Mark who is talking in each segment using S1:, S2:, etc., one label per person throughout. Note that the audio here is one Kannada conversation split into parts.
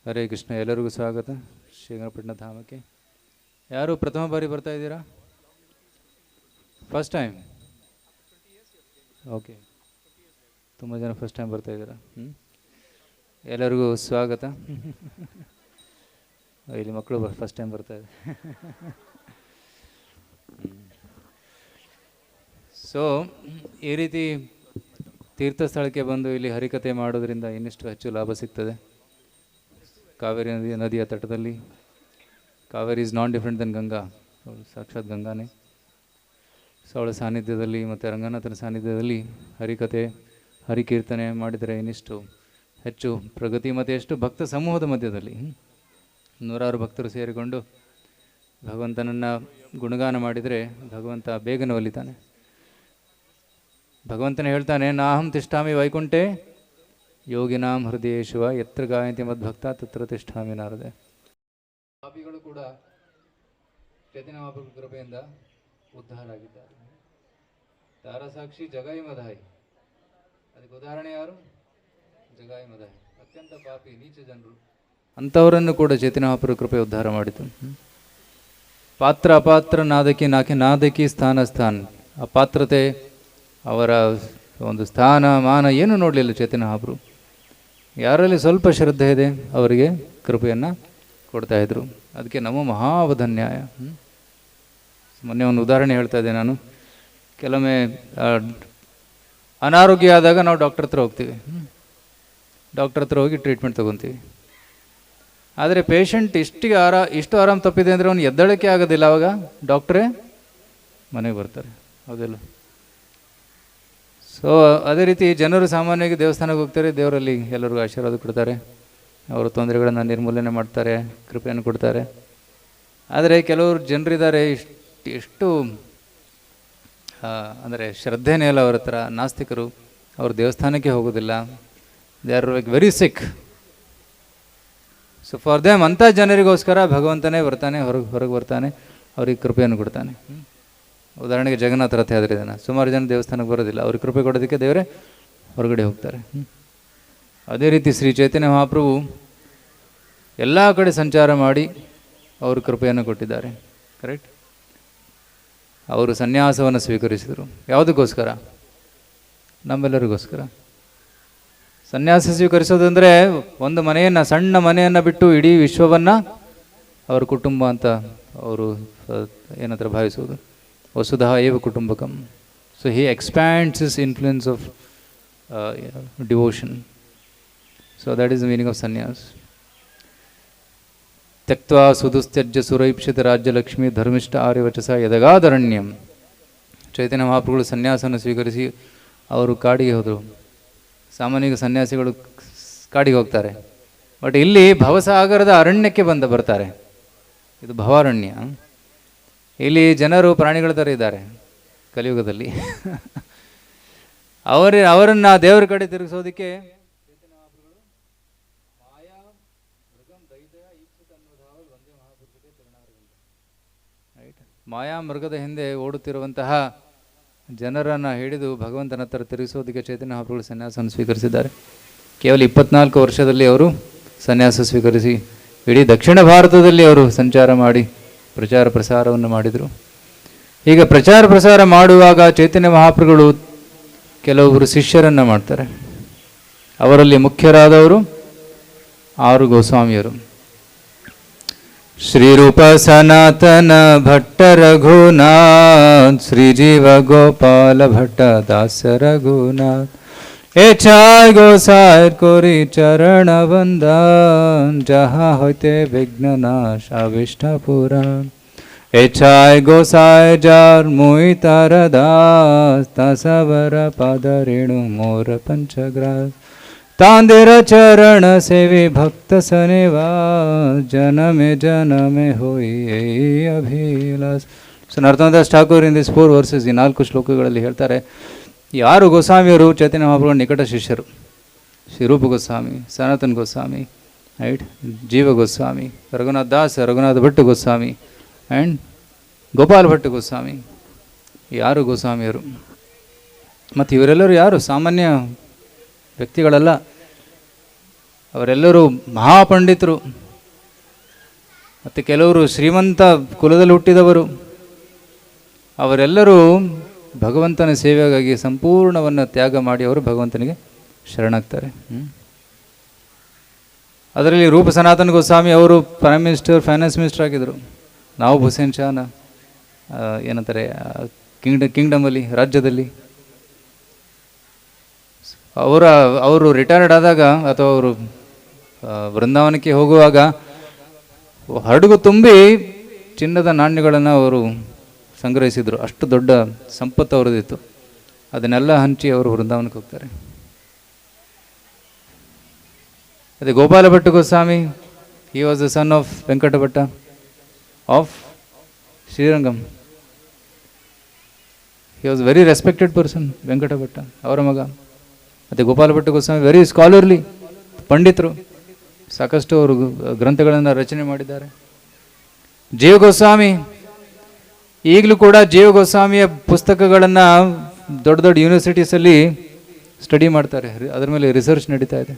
S1: ಹರೇ ಕೃಷ್ಣ. ಎಲ್ಲರಿಗೂ ಸ್ವಾಗತ ಶ್ರೀರಂಗಪಟ್ಟಣ ಧಾಮಕ್ಕೆ. ಯಾರು ಪ್ರಥಮ ಬಾರಿ ಬರ್ತಾ ಇದ್ದೀರಾ? First time? ಓಕೆ, ತುಂಬ ಜನ ಫಸ್ಟ್ ಟೈಮ್ ಬರ್ತಾ ಇದ್ದೀರಾ. ಎಲ್ಲರಿಗೂ ಸ್ವಾಗತ. ಇಲ್ಲಿ ಮಕ್ಕಳು ಫಸ್ಟ್ ಟೈಮ್ ಬರ್ತಾ ಇದೆ. ಸೊ ಈ ರೀತಿ ತೀರ್ಥಸ್ಥಳಕ್ಕೆ ಬಂದು ಇಲ್ಲಿ ಹರಿಕತೆ ಮಾಡೋದ್ರಿಂದ ಇನ್ನಷ್ಟು ಹೆಚ್ಚು ಲಾಭ ಸಿಗ್ತದೆ. ಕಾವೇರಿ ನದಿಯ ತಟದಲ್ಲಿ, Kaveri is not different than Ganga, ಸಾಕ್ಷಾತ್ ಗಂಗಾನೇ. ಸೊ ಅವಳ ಸಾನ್ನಿಧ್ಯದಲ್ಲಿ ಮತ್ತು ರಂಗನಾಥನ ಸಾನ್ನಿಧ್ಯದಲ್ಲಿ ಹರಿಕತೆ ಹರಿಕೀರ್ತನೆ ಮಾಡಿದರೆ ಇನ್ನಿಷ್ಟು ಹೆಚ್ಚು ಪ್ರಗತಿ. ಮತ್ತು ಎಷ್ಟು ಭಕ್ತ ಸಮೂಹದ ಮಧ್ಯದಲ್ಲಿ ನೂರಾರು ಭಕ್ತರು ಸೇರಿಕೊಂಡು ಭಗವಂತನನ್ನು ಗುಣಗಾನ ಮಾಡಿದರೆ ಭಗವಂತ ಬೇಗನೆ ಒಲಿತಾನೆ. ಭಗವಂತನೇ ಹೇಳ್ತಾನೆ, ನಾಹಂ ತಿಷ್ಠಾಮಿ ವೈಕುಂಠೆ ಯೋಗಿನಾಂ ಹೃದಯೇಶುವ ಯತ್ರ ಗಾಯಂತಿ ಮದ್ಭಕ್ತ ತತ್ರ ತಿಷ್ಠಾಮಿ ನಾರದೆ. ಪಾಪಿಗಳು ಕೂಡ ಚೈತನ್ಯ ಮಹಾಪ್ರಭು ಕೃಪೆಯಿಂದ ಉದ್ಧಾರ ಆಗಿದ್ದಾರೆ. ತಾರಸಾಕ್ಷಿ ಜಗಾಯಿ ಮದಾಯಿ, ಅದಕ್ಕೆ ಉದಾಹರಣೆ ಯಾರು? ಜಗಾಯಿ ಮದಾಯಿ, ಅತ್ಯಂತ ಪಾಪಿ ನೀಚ ಜನರು, ಅಂಥವರನ್ನು ಕೂಡ ಚೈತನ್ಯ ಮಹಾಪ್ರಭು ಕೃಪೆ ಉದ್ಧಾರ ಮಾಡಿತು. ಪಾತ್ರ ಅಪಾತ್ರ ನಾದಕಿ ನಾದಕಿ ಸ್ಥಾನ ಅಪಾತ್ರತೆ, ಅವರ ಒಂದು ಸ್ಥಾನ ಮಾನ ಏನು ನೋಡಲಿಲ್ಲ ಚೈತನ್ಯ ಮಹಾಪ್ರಭು. ಯಾರಲ್ಲಿ ಸ್ವಲ್ಪ ಶ್ರದ್ಧೆ ಇದೆ ಅವರಿಗೆ ಕೃಪೆಯನ್ನು ಕೊಡ್ತಾಯಿದ್ರು. ಅದಕ್ಕೆ ನಮ್ಮ ಮಹಾವಧನ್ಯಾಯ. ಮೊನ್ನೆ ಒಂದು ಉದಾಹರಣೆ ಹೇಳ್ತಾ ಇದ್ದೆ ನಾನು. ಕೆಲವೊಮ್ಮೆ ಅನಾರೋಗ್ಯ ಆದಾಗ ನಾವು ಡಾಕ್ಟರ್ ಹತ್ರ ಹೋಗ್ತೀವಿ, ಡಾಕ್ಟರ್ ಹತ್ರ ಹೋಗಿ ಟ್ರೀಟ್ಮೆಂಟ್ ತೊಗೊತೀವಿ. ಆದರೆ ಪೇಷಂಟ್ ಇಷ್ಟು ಆರಾಮ ತಪ್ಪಿದೆ ಅಂದರೆ ಅವನು ಎದ್ದಳಕ್ಕೆ ಆಗೋದಿಲ್ಲ. ಆವಾಗ ಡಾಕ್ಟ್ರೇ ಮನೆಗೆ ಬರ್ತಾರೆ, ಹೌದಿಲ್ಲ? ಸೊ ಅದೇ ರೀತಿ ಜನರು ಸಾಮಾನ್ಯವಾಗಿ ದೇವಸ್ಥಾನಕ್ಕೆ ಹೋಗ್ತಾರೆ, ದೇವರಲ್ಲಿ ಎಲ್ಲರಿಗೂ ಆಶೀರ್ವಾದ ಕೊಡ್ತಾರೆ, ಅವರ ತೊಂದರೆಗಳನ್ನು ನಿರ್ಮೂಲನೆ ಮಾಡ್ತಾರೆ, ಕೃಪೆಯನ್ನು ಕೊಡ್ತಾರೆ. ಆದರೆ ಕೆಲವರು ಜನರಿದ್ದಾರೆ ಎಷ್ಟು ಅಂದರೆ ಶ್ರದ್ಧೆನೇ ಇಲ್ಲ ಅವ್ರ ಹತ್ರ, ನಾಸ್ತಿಕರು. ಅವರು ದೇವಸ್ಥಾನಕ್ಕೆ ಹೋಗೋದಿಲ್ಲ, they are like very sick. So for them ಅಂಥ ಜನರಿಗೋಸ್ಕರ ಭಗವಂತನೇ ಬರ್ತಾನೆ, ಹೊರಗೆ ಬರ್ತಾನೆ, ಅವ್ರಿಗೆ ಕೃಪೆಯನ್ನು ಕೊಡ್ತಾನೆ. ಉದಾಹರಣೆಗೆ ಜಗನ್ನಾಥ ರಥ ಆದರೆ ಇದನ್ನು ಸುಮಾರು ಜನ ದೇವಸ್ಥಾನಕ್ಕೆ ಬರೋದಿಲ್ಲ, ಅವ್ರಿಗೆ ಕೃಪೆ ಕೊಡೋದಕ್ಕೆ ದೇವರೇ ಹೊರಗಡೆ ಹೋಗ್ತಾರೆ. ಅದೇ ರೀತಿ ಶ್ರೀ ಚೈತನ್ಯ ಮಹಾಪ್ರಭು ಎಲ್ಲ ಕಡೆ ಸಂಚಾರ ಮಾಡಿ ಅವರು ಕೃಪೆಯನ್ನು ಕೊಟ್ಟಿದ್ದಾರೆ. ಕರೆಕ್ಟ್? ಅವರು ಸನ್ಯಾಸವನ್ನು ಸ್ವೀಕರಿಸಿದರು. ಯಾವುದಕ್ಕೋಸ್ಕರ? ನಮ್ಮೆಲ್ಲರಿಗೋಸ್ಕರ. ಸನ್ಯಾಸ ಸ್ವೀಕರಿಸೋದಂದರೆ ಒಂದು ಮನೆಯನ್ನು, ಸಣ್ಣ ಮನೆಯನ್ನು ಬಿಟ್ಟು ಇಡೀ ವಿಶ್ವವನ್ನು ಅವ್ರ ಕುಟುಂಬ ಅಂತ ಅವರು ಏನಂತ ಭಾವಿಸುವುದು. ವಸುಧಾ ಏವ ಕುಟುಂಬಕಂ. So he expands his influence of devotion. So that is the meaning of sanyas. ತ್ಯಕ್ತ್ವಾ ಸುದುಸ್ತ್ಯಜ್ಯ ಸುರೈಪ್ಸಿತ ರಾಜ್ಯಲಕ್ಷ್ಮಿ ಧರ್ಮಿಷ್ಠ ಆರ್ಯವಚಸ ಯದಗಾದರಣ್ಯಂ. ಚೈತನ್ಯ ಮಹಾಪ್ರಭುಗಳು ಸನ್ಯಾಸವನ್ನು ಸ್ವೀಕರಿಸಿ ಅವರು ಕಾಡಿಗೆ ಹೋದರು. ಸಾಮಾನ್ಯ ಸನ್ಯಾಸಿಗಳು ಕಾಡಿಗೆ ಹೋಗ್ತಾರೆ, ಬಟ್ ಇಲ್ಲಿ ಭವಸಾಗರದ ಅರಣ್ಯಕ್ಕೆ ಬರ್ತಾರೆ. ಇದು ಭವಾರಣ್ಯ. ಇಲ್ಲಿ ಜನರು ಪ್ರಾಣಿಗಳ ಥರ ಇದ್ದಾರೆ ಕಲಿಯುಗದಲ್ಲಿ. ಅವರನ್ನು ದೇವರ ಕಡೆ ತಿರುಗಿಸೋದಕ್ಕೆ ಮಾಯಾ ಮೃಗದ ಹಿಂದೆ ಓಡುತ್ತಿರುವಂತಹ ಜನರನ್ನು ಹಿಡಿದು ಭಗವಂತನ ಹತ್ರ ತಿರುಗಿಸೋದಕ್ಕೆ ಚೈತನ್ಯ ಮಹಾಪ್ರಭುಗಳು ಸನ್ಯಾಸವನ್ನು ಸ್ವೀಕರಿಸಿದ್ದಾರೆ. ಕೇವಲ 24 ವರ್ಷದಲ್ಲಿ ಅವರು ಸನ್ಯಾಸ ಸ್ವೀಕರಿಸಿ ಇಡೀ ದಕ್ಷಿಣ ಭಾರತದಲ್ಲಿ ಅವರು ಸಂಚಾರ ಮಾಡಿ ಪ್ರಚಾರ ಪ್ರಸಾರವನ್ನು ಮಾಡಿದರು. ಈಗ ಪ್ರಚಾರ ಪ್ರಸಾರ ಮಾಡುವಾಗ ಚೈತನ್ಯ ಮಹಾಪ್ರಭುಗಳು ಕೆಲವೊಬ್ಬರು ಶಿಷ್ಯರನ್ನು ಮಾಡ್ತಾರೆ. ಅವರಲ್ಲಿ ಮುಖ್ಯರಾದವರು 6 ಗೋಸ್ವಾಮಿಯರು. ಶ್ರೀರೂಪ ಸನಾತನ ಭಟ್ಟ ರಘುನಾಥ್, ಶ್ರೀಜೀವ ಗೋಪಾಲ ಭಟ್ಟ ದಾಸ ರಘುನಾಥ್, এ চাই গোসাইর করি চরণ বন্দন, যাহা হইতে বিঘ্ন নাশ আবিষ্ট পুরাণ। এ চাই গোসাই যার মুই তার দাস, তাসবর পদ রেণু মোর পঞ্চগ্রাস। तांदेर चरण सेवी भक्त सनिवास, जनमे जनमे होई अभिलाष. ಸೊ ನರತನದಾಸ್ ಠಾಕೂರ್ ಇನ್ ದಿಸ್ 4 ವರ್ಸಸ್, ಈ 4 ಶ್ಲೋಕಗಳಲ್ಲಿ ಹೇಳ್ತಾರೆ, ಈ 6 ಗೋಸ್ವಾಮಿಯರು ಚೈತನ್ಯ ಮಹಾಪ್ರಭುಗಳ ನಿಕಟ ಶಿಷ್ಯರು. ಶ್ರೀರೂಪ ಗೋಸ್ವಾಮಿ, ಸನಾತನ ಗೋಸ್ವಾಮಿ, ರೈಟ್, ಜೀವ ಗೋಸ್ವಾಮಿ, ರಘುನಾಥ ದಾಸ್, ರಘುನಾಥ ಭಟ್ ಗೋಸ್ವಾಮಿ ಆ್ಯಂಡ್ ಗೋಪಾಲ್ ಭಟ್ ಗೋಸ್ವಾಮಿ, ಈ 6 ಗೋಸ್ವಾಮಿಯರು. ಮತ್ತು ಇವರೆಲ್ಲರೂ ಯಾರು? ಸಾಮಾನ್ಯ ವ್ಯಕ್ತಿಗಳಲ್ಲ. ಅವರೆಲ್ಲರೂ ಮಹಾಪಂಡಿತರು, ಮತ್ತು ಕೆಲವರು ಶ್ರೀಮಂತ ಕುಲದಲ್ಲಿ ಹುಟ್ಟಿದವರು. ಅವರೆಲ್ಲರೂ ಭಗವಂತನ ಸೇವೆಗಾಗಿ ಸಂಪೂರ್ಣವನ್ನು ತ್ಯಾಗ ಮಾಡಿ ಅವರು ಭಗವಂತನಿಗೆ ಶರಣಾಗ್ತಾರೆ. ಅದರಲ್ಲಿ ರೂಪ ಸನಾತನ ಗೋಸ್ವಾಮಿ ಅವರು ಪ್ರೈಮ್ ಮಿನಿಸ್ಟರ್, ಫೈನಾನ್ಸ್ ಮಿನಿಸ್ಟರ್ ಆಗಿದ್ದರು. ನಾವು ಹುಸೇನ್ ಶಾನ ಏನಂತಾರೆ ಕಿಂಗ್ಡಮಲ್ಲಿ, ರಾಜ್ಯದಲ್ಲಿ ಅವರು ರಿಟೈರ್ಡ್ ಆದಾಗ ಅಥವಾ ಅವರು ವೃಂದಾವನಕ್ಕೆ ಹೋಗುವಾಗ ಹಡಗು ತುಂಬಿ ಚಿನ್ನದ ನಾಣ್ಯಗಳನ್ನು ಅವರು ಸಂಗ್ರಹಿಸಿದರು. ಅಷ್ಟು ದೊಡ್ಡ ಸಂಪತ್ತು ಅವರದಿತ್ತು. ಅದನ್ನೆಲ್ಲ ಹಂಚಿ ಅವರು ವೃಂದಾವನಕ್ಕೆ ಹೋಗ್ತಾರೆ. ಅದೇ Gopala Bhatta Goswami, he was the son of Venkata Bhatta of Srirangam. He was very respected person, Venkata Bhatta ಅವರ ಮಗ. ಮತ್ತು ಗೋಪಾಲ ಭಟ್ಟ ಗೋಸ್ವಾಮಿ ವೆರಿ ಸ್ಕಾಲರ್ಲಿ, ಪಂಡಿತರು, ಸಾಕಷ್ಟು ಅವರು ಗ್ರಂಥಗಳನ್ನು ರಚನೆ ಮಾಡಿದ್ದಾರೆ. ಜೀವ ಗೋಸ್ವಾಮಿ, ಈಗಲೂ ಕೂಡ ಜೀವ ಗೋಸ್ವಾಮಿಯ ಪುಸ್ತಕಗಳನ್ನು ದೊಡ್ಡ ದೊಡ್ಡ ಯೂನಿವರ್ಸಿಟೀಸಲ್ಲಿ ಸ್ಟಡಿ ಮಾಡ್ತಾರೆ, ಅದರ ಮೇಲೆ ರಿಸರ್ಚ್ ನಡೀತಾ ಇದೆ.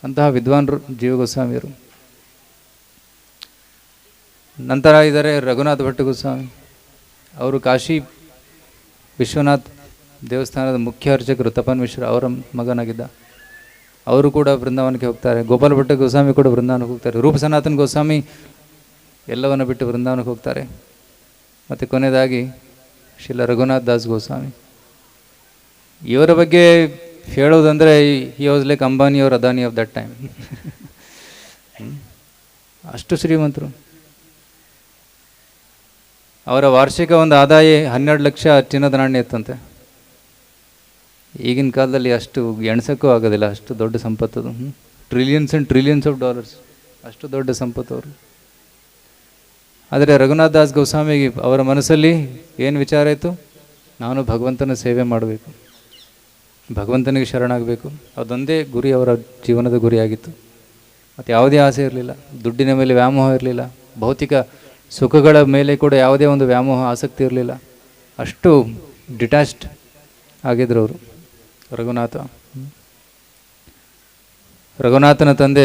S1: ಅಂತಹ ವಿದ್ವಾನ್ರು ಜೀವ ಗೋಸ್ವಾಮಿಯರು. ನಂತರ ಇದ್ದಾರೆ ರಘುನಾಥ ಭಟ್ಟ ಗೋಸ್ವಾಮಿ. ಅವರು ಕಾಶಿ ವಿಶ್ವನಾಥ್ ದೇವಸ್ಥಾನದ ಮುಖ್ಯ ಅರ್ಚಕರು, ತಪನ್ ಮಿಶ್ರ ಅವರ ಮಗನಾಗಿದ್ದ. ಅವರು ಕೂಡ ವೃಂದಾವನಕ್ಕೆ ಹೋಗ್ತಾರೆ. ಗೋಪಾಲ ಭಟ್ಟ ಗೋಸ್ವಾಮಿ ಕೂಡ ವೃಂದಾವನಕ್ಕೆ ಹೋಗ್ತಾರೆ. ರೂಪ ಸನಾತನ ಗೋಸ್ವಾಮಿ ಎಲ್ಲವನ್ನು ಬಿಟ್ಟು ವೃಂದಾವನಕ್ಕೆ ಹೋಗ್ತಾರೆ. ಮತ್ತು ಕೊನೆಯದಾಗಿ ಶ್ರೀಲ ರಘುನಾಥ್ ದಾಸ್ ಗೋಸ್ವಾಮಿ. ಇವರ ಬಗ್ಗೆ ಹೇಳೋದಂದರೆ he was like Ambani or Adani of that time. ಅಷ್ಟು ಶ್ರೀಮಂತರು. ಅವರ ವಾರ್ಷಿಕ ಒಂದು ಆದಾಯ 12 ಲಕ್ಷ ಚಿನ್ನದ ನಾಣ್ಯ ಇತ್ತಂತೆ. ಈಗಿನ ಕಾಲದಲ್ಲಿ ಅಷ್ಟು ಎಣಸಕ್ಕೂ ಆಗೋದಿಲ್ಲ, ಅಷ್ಟು ದೊಡ್ಡ ಸಂಪತ್ತದು. Trillions and trillions of dollars, ಅಷ್ಟು ದೊಡ್ಡ ಸಂಪತ್ತು ಅವರು. ಆದರೆ ರಘುನಾಥ್ ದಾಸ್ ಗೋಸ್ವಾಮಿಗೆ ಅವರ ಮನಸ್ಸಲ್ಲಿ ಏನು ವಿಚಾರ ಇತ್ತು? ನಾನು ಭಗವಂತನ ಸೇವೆ ಮಾಡಬೇಕು, ಭಗವಂತನಿಗೆ ಶರಣಾಗಬೇಕು. ಅದೊಂದೇ ಗುರಿ, ಅವರ ಜೀವನದ ಗುರಿಯಾಗಿತ್ತು. ಮತ್ತು ಯಾವುದೇ ಆಸೆ ಇರಲಿಲ್ಲ, ದುಡ್ಡಿನ ಮೇಲೆ ವ್ಯಾಮೋಹ ಇರಲಿಲ್ಲ, ಭೌತಿಕ ಸುಖಗಳ ಮೇಲೆ ಕೂಡ ಯಾವುದೇ ಒಂದು ವ್ಯಾಮೋಹ ಆಸಕ್ತಿ ಇರಲಿಲ್ಲ. ಅಷ್ಟು ಡಿಟ್ಯಾಚ್ಡ್ ಆಗಿದ್ರು ಅವರು ರಘುನಾಥ. ರಘುನಾಥನ ತಂದೆ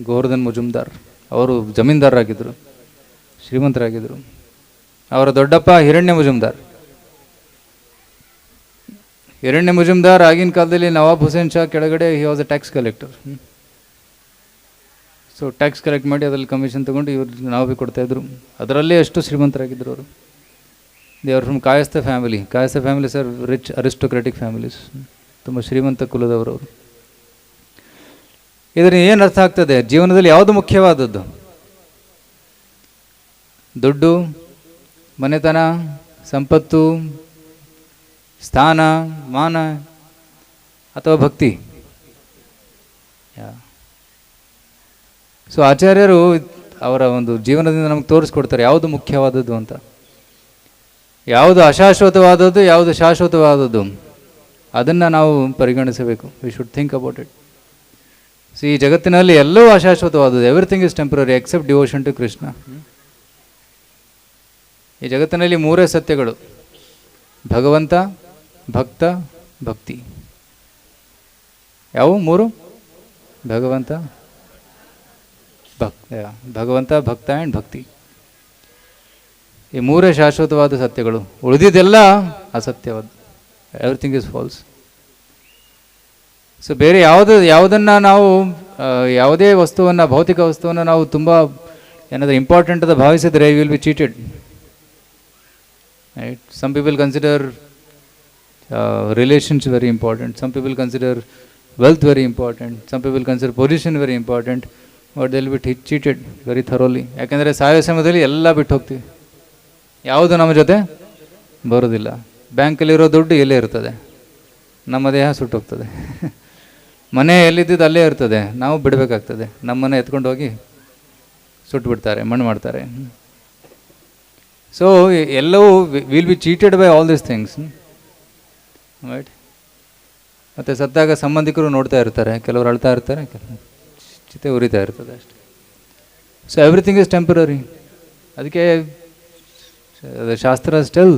S1: ಗೋವರ್ಧನ್ ಮುಜುಮ್ದಾರ್, ಅವರು ಜಮೀನ್ದಾರರಾಗಿದ್ದರು, ಶ್ರೀಮಂತರಾಗಿದ್ದರು. ಅವರ ದೊಡ್ಡಪ್ಪ ಹಿರಣ್ಯ ಮುಜುಮ್ದಾರ್ ಆಗಿನ ಕಾಲದಲ್ಲಿ ನವಾಬ್ ಹುಸೇನ್ ಶಾ ಕೆಳಗಡೆ he was a tax collector. So tax collect ಮಾಡಿ ಅದರಲ್ಲಿ ಕಮಿಷನ್ ತೊಗೊಂಡು ಇವರು ನವಾಬಿಗೆ ಕೊಡ್ತಾಯಿದ್ರು. ಅದರಲ್ಲೇ ಅಷ್ಟು ಶ್ರೀಮಂತರಾಗಿದ್ದರು ಅವರು. They are from Kayastha family sir, rich aristocratic families, ತುಂಬ ಶ್ರೀಮಂತ ಕುಲದವರವರು. ಇದರಿಂದ ಏನು ಅರ್ಥ ಆಗ್ತದೆ? ಜೀವನದಲ್ಲಿ ಯಾವುದು ಮುಖ್ಯವಾದದ್ದು? ದುಡ್ಡು, ಮನೆತನ, ಸಂಪತ್ತು, ಸ್ಥಾನ, ಮಾನ, ಅಥವಾ ಭಕ್ತಿ? ಸೊ ಆಚಾರ್ಯರು ಅವರ ಒಂದು ಜೀವನದಿಂದ ನಮಗೆ ತೋರಿಸ್ಕೊಡ್ತಾರೆ ಯಾವುದು ಮುಖ್ಯವಾದದ್ದು ಅಂತ. ಯಾವುದು ಅಶಾಶ್ವತವಾದದ್ದು, ಯಾವುದು ಶಾಶ್ವತವಾದದ್ದು, ಅದನ್ನು ನಾವು ಪರಿಗಣಿಸಬೇಕು. We should think about it. So ಈ ಜಗತ್ತಿನಲ್ಲಿ ಎಲ್ಲವೂ ಅಶಾಶ್ವತವಾದದ್ದು. Everything is temporary except devotion to Krishna. ಈ ಜಗತ್ತಿನಲ್ಲಿ 3 ಸತ್ಯಗಳು: ಭಗವಂತ, ಭಕ್ತ, ಭಕ್ತಿ. ಯಾವ 3? ಭಗವಂತ, ಭಕ್ತ ಆ್ಯಂಡ್ ಭಕ್ತಿ. ಈ 3 ಶಾಶ್ವತವಾದ ಸತ್ಯಗಳು. ಉಳಿದಿದ್ದೆಲ್ಲ ಅಸತ್ಯವಾದ. Everything is false. ಸೊ ಬೇರೆ ಯಾವುದನ್ನು ನಾವು ಯಾವುದೇ ವಸ್ತುವನ್ನು, ಭೌತಿಕ ವಸ್ತುವನ್ನು ನಾವು ತುಂಬ ಏನಾದರೂ ಇಂಪಾರ್ಟೆಂಟ್ ಅಂತ ಭಾವಿಸಿದರೆ you will be cheated. Right? Some people consider relations very important. Some people consider wealth very important. Some people consider position very important. But they will be cheated very thoroughly. ಯಾಕೆಂದರೆ ಸಾಯೋ ಸಮಯದಲ್ಲಿ ಎಲ್ಲ ಬಿಟ್ಟು ಹೋಗ್ತೀವಿ. ಯಾವುದು ನಮ್ಮ ಜೊತೆ ಬರೋದಿಲ್ಲ. ಬ್ಯಾಂಕಲ್ಲಿರೋ ದುಡ್ಡು ಎಲ್ಲೇ ಇರ್ತದೆ, ನಮ್ಮ ದೇಹ ಸುಟ್ಟೋಗ್ತದೆ. ಮನೆ ಎಲ್ಲಿದ್ದು ಅಲ್ಲೇ ಇರ್ತದೆ, ನಾವು ಬಿಡಬೇಕಾಗ್ತದೆ. ನಮ್ಮನೆ ಎತ್ಕೊಂಡು ಹೋಗಿ ಸುಟ್ಟು ಬಿಡ್ತಾರೆ, ಮಣ್ಣು ಮಾಡ್ತಾರೆ. ಸೊ ಎಲ್ಲವೂ will be cheated by all these things. Right? ಮತ್ತು ಸತ್ತಾಗ ಸಂಬಂಧಿಕರು ನೋಡ್ತಾ ಇರ್ತಾರೆ, ಕೆಲವರು ಅಳ್ತಾ ಇರ್ತಾರೆ, ಚಿತೆ ಉರಿತಾ ಇರ್ತದೆ ಅಷ್ಟೆ. So everything is temporary. ಅದಕ್ಕೆ ಶಾಸ್ತ್ರ tell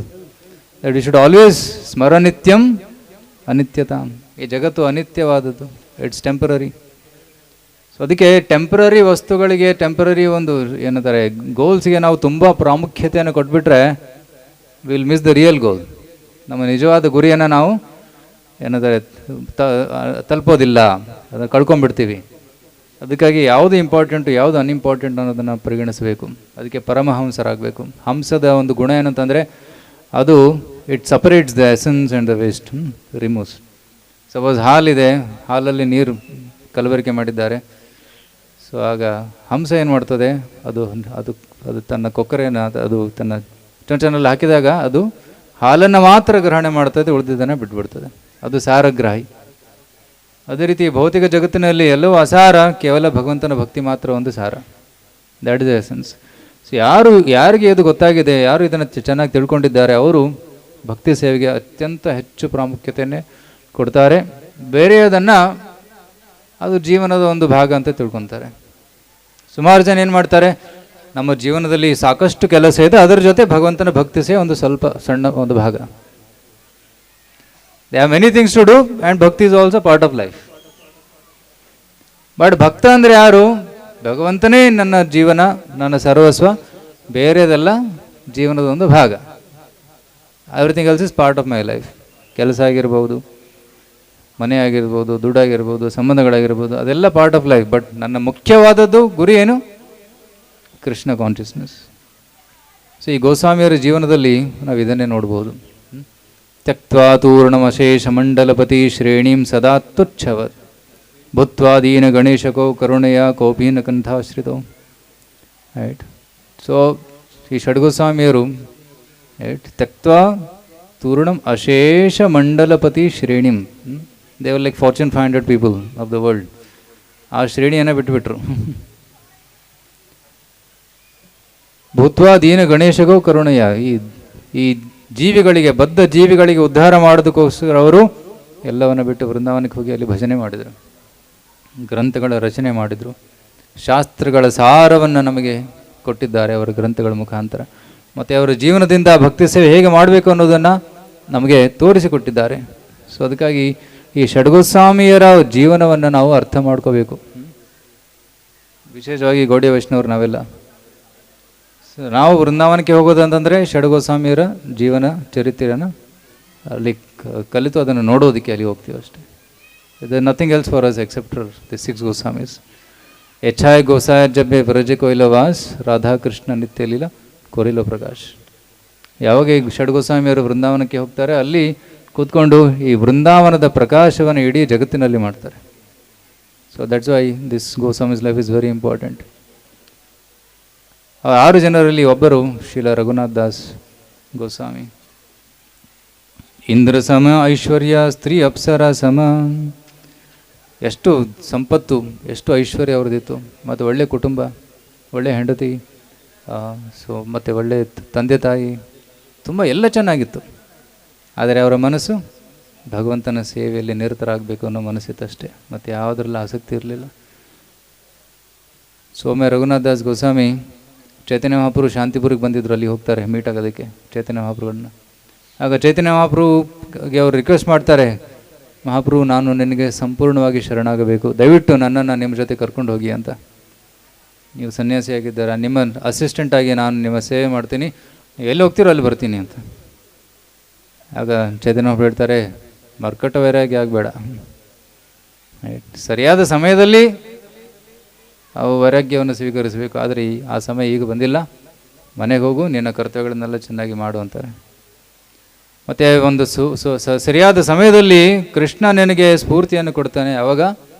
S1: that you should always ಸ್ಮರ ನಿತ್ಯಂ ಅನಿತ್ಯತಾಂ. ಈ ಜಗತ್ತು ಅನಿತ್ಯವಾದದ್ದು, ಇಟ್ಸ್ ಟೆಂಪರರಿ. ಸೊ ಅದಕ್ಕೆ ಟೆಂಪ್ರರಿ ವಸ್ತುಗಳಿಗೆ, ಟೆಂಪ್ರರಿ ಒಂದು ಏನಂತಾರೆ ಗೋಲ್ಸ್ಗೆ ನಾವು ತುಂಬ ಪ್ರಾಮುಖ್ಯತೆಯನ್ನು ಕೊಟ್ಬಿಟ್ರೆ will miss the real goal. ನಮ್ಮ ನಿಜವಾದ ಗುರಿಯನ್ನು ನಾವು ಏನಂದರೆ ತಲುಪೋದಿಲ್ಲ, ಅದನ್ನು ಕಳ್ಕೊಂಡ್ಬಿಡ್ತೀವಿ. ಅದಕ್ಕಾಗಿ ಯಾವುದು ಇಂಪಾರ್ಟೆಂಟು ಯಾವುದು ಅನ್ಇಂಪಾರ್ಟೆಂಟ್ ಅನ್ನೋದನ್ನು ಪರಿಗಣಿಸಬೇಕು. ಅದಕ್ಕೆ ಪರಮಹಂಸರಾಗಬೇಕು. ಹಂಸದ ಒಂದು ಗುಣ ಏನಂತಂದರೆ ಅದು it separates the essence and the waste, removes. Suppose ಹಾಲಿದೆ, ಹಾಲಲ್ಲಿ ನೀರು ಕಲಬೆರಕೆ ಮಾಡಿದ್ದಾರೆ. ಸೊ ಆಗ ಹಂಸ ಏನು ಮಾಡ್ತದೆ, ಅದು ಅದು ಅದು ತನ್ನ ಕೊಕ್ಕರೆಯನ್ನು ಅದು ತನ್ನ ಚೊಂಚನಲ್ಲಿ ಹಾಕಿದಾಗ ಅದು ಹಾಲನ್ನು ಮಾತ್ರ ಗ್ರಹಣೆ ಮಾಡ್ತದೆ, ಉಳಿದಿದ್ದನ್ನು ಬಿಟ್ಬಿಡ್ತದೆ. ಅದು ಸಾರಗ್ರಾಹಿ. ಅದೇ ರೀತಿ ಭೌತಿಕ ಜಗತ್ತಿನಲ್ಲಿ ಎಲ್ಲವೂ ಅಸಾರ, ಕೇವಲ ಭಗವಂತನ ಭಕ್ತಿ ಮಾತ್ರ ಒಂದು ಸಾರ. That is the essence. So ಯಾರಿಗೆ ಇದು ಗೊತ್ತಾಗಿದೆ, ಯಾರು ಇದನ್ನು ಚೆನ್ನಾಗಿ ತಿಳ್ಕೊಂಡಿದ್ದಾರೆ, ಅವರು ಭಕ್ತಿ ಸೇವೆಗೆ ಅತ್ಯಂತ ಹೆಚ್ಚು ಪ್ರಾಮುಖ್ಯತೆಯನ್ನೇ ಕೊಡ್ತಾರೆ. ಬೇರೆಯದನ್ನು ಅದು ಜೀವನದ ಒಂದು ಭಾಗ ಅಂತ ತಿಳ್ಕೊತಾರೆ. ಸುಮಾರು ಜನ ಏನು ಮಾಡ್ತಾರೆ, ನಮ್ಮ ಜೀವನದಲ್ಲಿ ಸಾಕಷ್ಟು ಕೆಲಸ ಇದೆ, ಅದರ ಜೊತೆ ಭಗವಂತನ ಭಕ್ತಿ ಸೇವೆ ಒಂದು ಸ್ವಲ್ಪ ಸಣ್ಣ ಒಂದು ಭಾಗ. They have many things to do and bhakti is also part of life. But ಭಕ್ತ ಅಂದರೆ ಯಾರು? ಭಗವಂತನೇ ನನ್ನ ಜೀವನ, ನನ್ನ ಸರ್ವಸ್ವ, ಬೇರೆದೆಲ್ಲ ಜೀವನದ ಒಂದು ಭಾಗ. Everything else is part of my life. ಕೆಲಸ ಆಗಿರ್ಬೋದು, ಮನೆ ಆಗಿರ್ಬೋದು, ದುಡ್ಡಾಗಿರ್ಬೋದು, ಸಂಬಂಧಗಳಾಗಿರ್ಬೋದು, ಅದೆಲ್ಲ ಪಾರ್ಟ್ ಆಫ್ ಲೈಫ್. ಬಟ್ ನನ್ನ ಮುಖ್ಯವಾದದ್ದು ಗುರಿ ಏನು? ಕೃಷ್ಣ ಕಾನ್ಷಿಯಸ್ನೆಸ್. ಸೊ ಈ ಗೋಸ್ವಾಮಿಯವರ ಜೀವನದಲ್ಲಿ ನಾವು ಇದನ್ನೇ ನೋಡ್ಬೋದು. ತ್ಯಕ್ತ್ವಾ ತೂರ್ಣಮಶೇಷ ಮಂಡಲಪತಿ ಶ್ರೇಣೀಂ ಸದಾ ತುಚ್ಛವತ್ ಭೂತ್ವಾದೀನ ಗಣೇಶಕೋ ಕರುಣೆಯ ಕೋಪೀನ ಕಂಠಾಶ್ರಿತೋ. ರೈಟ್. ಸೊ ಈ ಷಡ್ಗೋಸ್ವಾಮಿಯರು ತ್ಯಕ್ತ್ವಾ ತೂರ್ಣಂ ಅಶೇಷ ಮಂಡಲಪತಿ ಶ್ರೇಣಿಂ, they were like Fortune 500 people of the world. ಆ ಶ್ರೇಣಿಯನ್ನು ಬಿಟ್ಟುಬಿಟ್ರು. ಭೂತ್ವಾ ದೀನ ಗಣೇಶಗೋ ಕರುಣೆಯ, ಈ ಜೀವಿಗಳಿಗೆ, ಬದ್ಧ ಜೀವಿಗಳಿಗೆ ಉದ್ಧಾರ ಮಾಡೋದಕ್ಕೋಸ್ಕರ ಅವರು ಎಲ್ಲವನ್ನು ಬಿಟ್ಟು ವೃಂದಾವನಕ್ಕೆ ಹೋಗಿ ಅಲ್ಲಿ ಭಜನೆ ಮಾಡಿದರು, ಗ್ರಂಥಗಳ ರಚನೆ ಮಾಡಿದರು, ಶಾಸ್ತ್ರಗಳ ಸಾರವನ್ನು ನಮಗೆ ಕೊಟ್ಟಿದ್ದಾರೆ ಅವರ ಗ್ರಂಥಗಳ ಮುಖಾಂತರ. ಮತ್ತು ಅವರ ಜೀವನದಿಂದ ಭಕ್ತಿ ಸೇವೆ ಹೇಗೆ ಮಾಡಬೇಕು ಅನ್ನೋದನ್ನು ನಮಗೆ ತೋರಿಸಿಕೊಟ್ಟಿದ್ದಾರೆ. ಸೊ ಅದಕ್ಕಾಗಿ ಈ ಷಡ್ಗೋಸ್ವಾಮಿಯರ ಜೀವನವನ್ನು ನಾವು ಅರ್ಥ ಮಾಡ್ಕೋಬೇಕು. ವಿಶೇಷವಾಗಿ ಗೌಡಿಯ ವೈಷ್ಣವರು ನಾವೆಲ್ಲ ನಾವು ವೃಂದಾವನಕ್ಕೆ ಹೋಗೋದಂತಂದರೆ ಷಡ್ಗೋಸ್ವಾಮಿಯರ ಜೀವನ ಚರಿತ್ರೆಯನ್ನು ಅಲ್ಲಿ ಕಲಿತು ಅದನ್ನು ನೋಡೋದಕ್ಕೆ ಅಲ್ಲಿ ಹೋಗ್ತೀವಿ ಅಷ್ಟೇ. ಇದು nothing else for us except the 6 Goswamis. ಎಚ್ಚಾಯ್ ಗೋಸಾಯ ಜಬ್ಬೆ ಬ್ರಜ ಕೊಯ್ಲ ವಾಸ್ ರಾಧಾಕೃಷ್ಣ ನಿತ್ಯ ಲೀಲಾ ಕೊರಿಲೋ ಪ್ರಕಾಶ್. ಯಾವಾಗ ಈ ಷಡ್ಗೋಸ್ವಾಮಿಯವರು ವೃಂದಾವನಕ್ಕೆ ಹೋಗ್ತಾರೆ, ಅಲ್ಲಿ ಕೂತ್ಕೊಂಡು ಈ ವೃಂದಾವನದ ಪ್ರಕಾಶವನ್ನು ಇಡೀ ಜಗತ್ತಿನಲ್ಲಿ ಮಾಡ್ತಾರೆ. So that's why this Goswamis life is very important. 6 ಜನರಲ್ಲಿ ಒಬ್ಬರು ಶ್ರೀಲ ರಘುನಾಥ್ ದಾಸ್ ಗೋಸ್ವಾಮಿ. ಇಂದ್ರ ಸಮ ಐಶ್ವರ್ಯ ಸ್ತ್ರೀ ಅಪ್ಸರ ಸಮ. ಎಷ್ಟು ಸಂಪತ್ತು, ಎಷ್ಟು ಐಶ್ವರ್ಯ ಅವ್ರದ್ದಿತ್ತು, ಮತ್ತು ಒಳ್ಳೆ ಕುಟುಂಬ, ಒಳ್ಳೆ ಹೆಂಡತಿ, ಸೊ ಮತ್ತು ಒಳ್ಳೆ ತಂದೆ ತಾಯಿ, ತುಂಬ ಎಲ್ಲ ಚೆನ್ನಾಗಿತ್ತು. ಆದರೆ ಅವರ ಮನಸ್ಸು ಭಗವಂತನ ಸೇವೆಯಲ್ಲಿ ನಿರತರಾಗಬೇಕು ಅನ್ನೋ ಮನಸ್ಸಿತ್ತಷ್ಟೇ, ಮತ್ತು ಯಾವುದರಲ್ಲ ಆಸಕ್ತಿ ಇರಲಿಲ್ಲ. ಸೌಮ್ಯ ರಘುನಾಥ್ ದಾಸ್ ಗೋಸ್ವಾಮಿ ಚೈತನ್ಯ ಮಹಾಪ್ರಭು ಶಾಂತಿಪುರಿಗೆ ಬಂದಿದ್ರು, ಅಲ್ಲಿ ಹೋಗ್ತಾರೆ ಮೀಟ್ ಆಗೋದಕ್ಕೆ ಚೈತನ್ಯ ಮಹಾಪ್ರಭುಗಳನ್ನ. ಆಗ ಚೈತನ್ಯ ಮಹಾಪ್ರಭುಗೆ ಅವರು ರಿಕ್ವೆಸ್ಟ್ ಮಾಡ್ತಾರೆ, ಮಹಾಪ್ರಭು ನಾನು ನಿನಗೆ ಸಂಪೂರ್ಣವಾಗಿ ಶರಣಾಗಬೇಕು, ದಯವಿಟ್ಟು ನನ್ನನ್ನು ನಿಮ್ಮ ಜೊತೆ ಕರ್ಕೊಂಡು ಹೋಗಿ ಅಂತ. ನೀವು ಸನ್ಯಾಸಿಯಾಗಿದ್ದಾರೆ, ನಿಮ್ಮ ಅಸಿಸ್ಟೆಂಟಾಗಿ ನಾನು ನಿಮ್ಮ ಸೇವೆ ಮಾಡ್ತೀನಿ, ನೀವು ಎಲ್ಲಿ ಹೋಗ್ತೀರೋ ಅಲ್ಲಿ ಬರ್ತೀನಿ ಅಂತ. ಆಗ ಚೈತನ್ಯ ಮಹಾಪ್ರಭು ಹೇಳ್ತಾರೆ, ಮರ್ಕಟ ವೈರಾಗಿ ಆಗಬೇಡ, ಸರಿಯಾದ ಸಮಯದಲ್ಲಿ ಅವು ವೈರಾಗ್ಯವನ್ನು ಸ್ವೀಕರಿಸಬೇಕು. ಆದರೆ ಆ ಸಮಯ ಈಗ ಬಂದಿಲ್ಲ, ಮನೆಗೆ ಹೋಗು, ನಿನ್ನ ಕರ್ತವ್ಯಗಳನ್ನೆಲ್ಲ ಚೆನ್ನಾಗಿ ಮಾಡು ಅಂತಾರೆ. ಮತ್ತು ಒಂದು ಸರಿಯಾದ ಸಮಯದಲ್ಲಿ ಕೃಷ್ಣ ನಿನಗೆ ಸ್ಫೂರ್ತಿಯನ್ನು ಕೊಡ್ತಾನೆ, ಆವಾಗ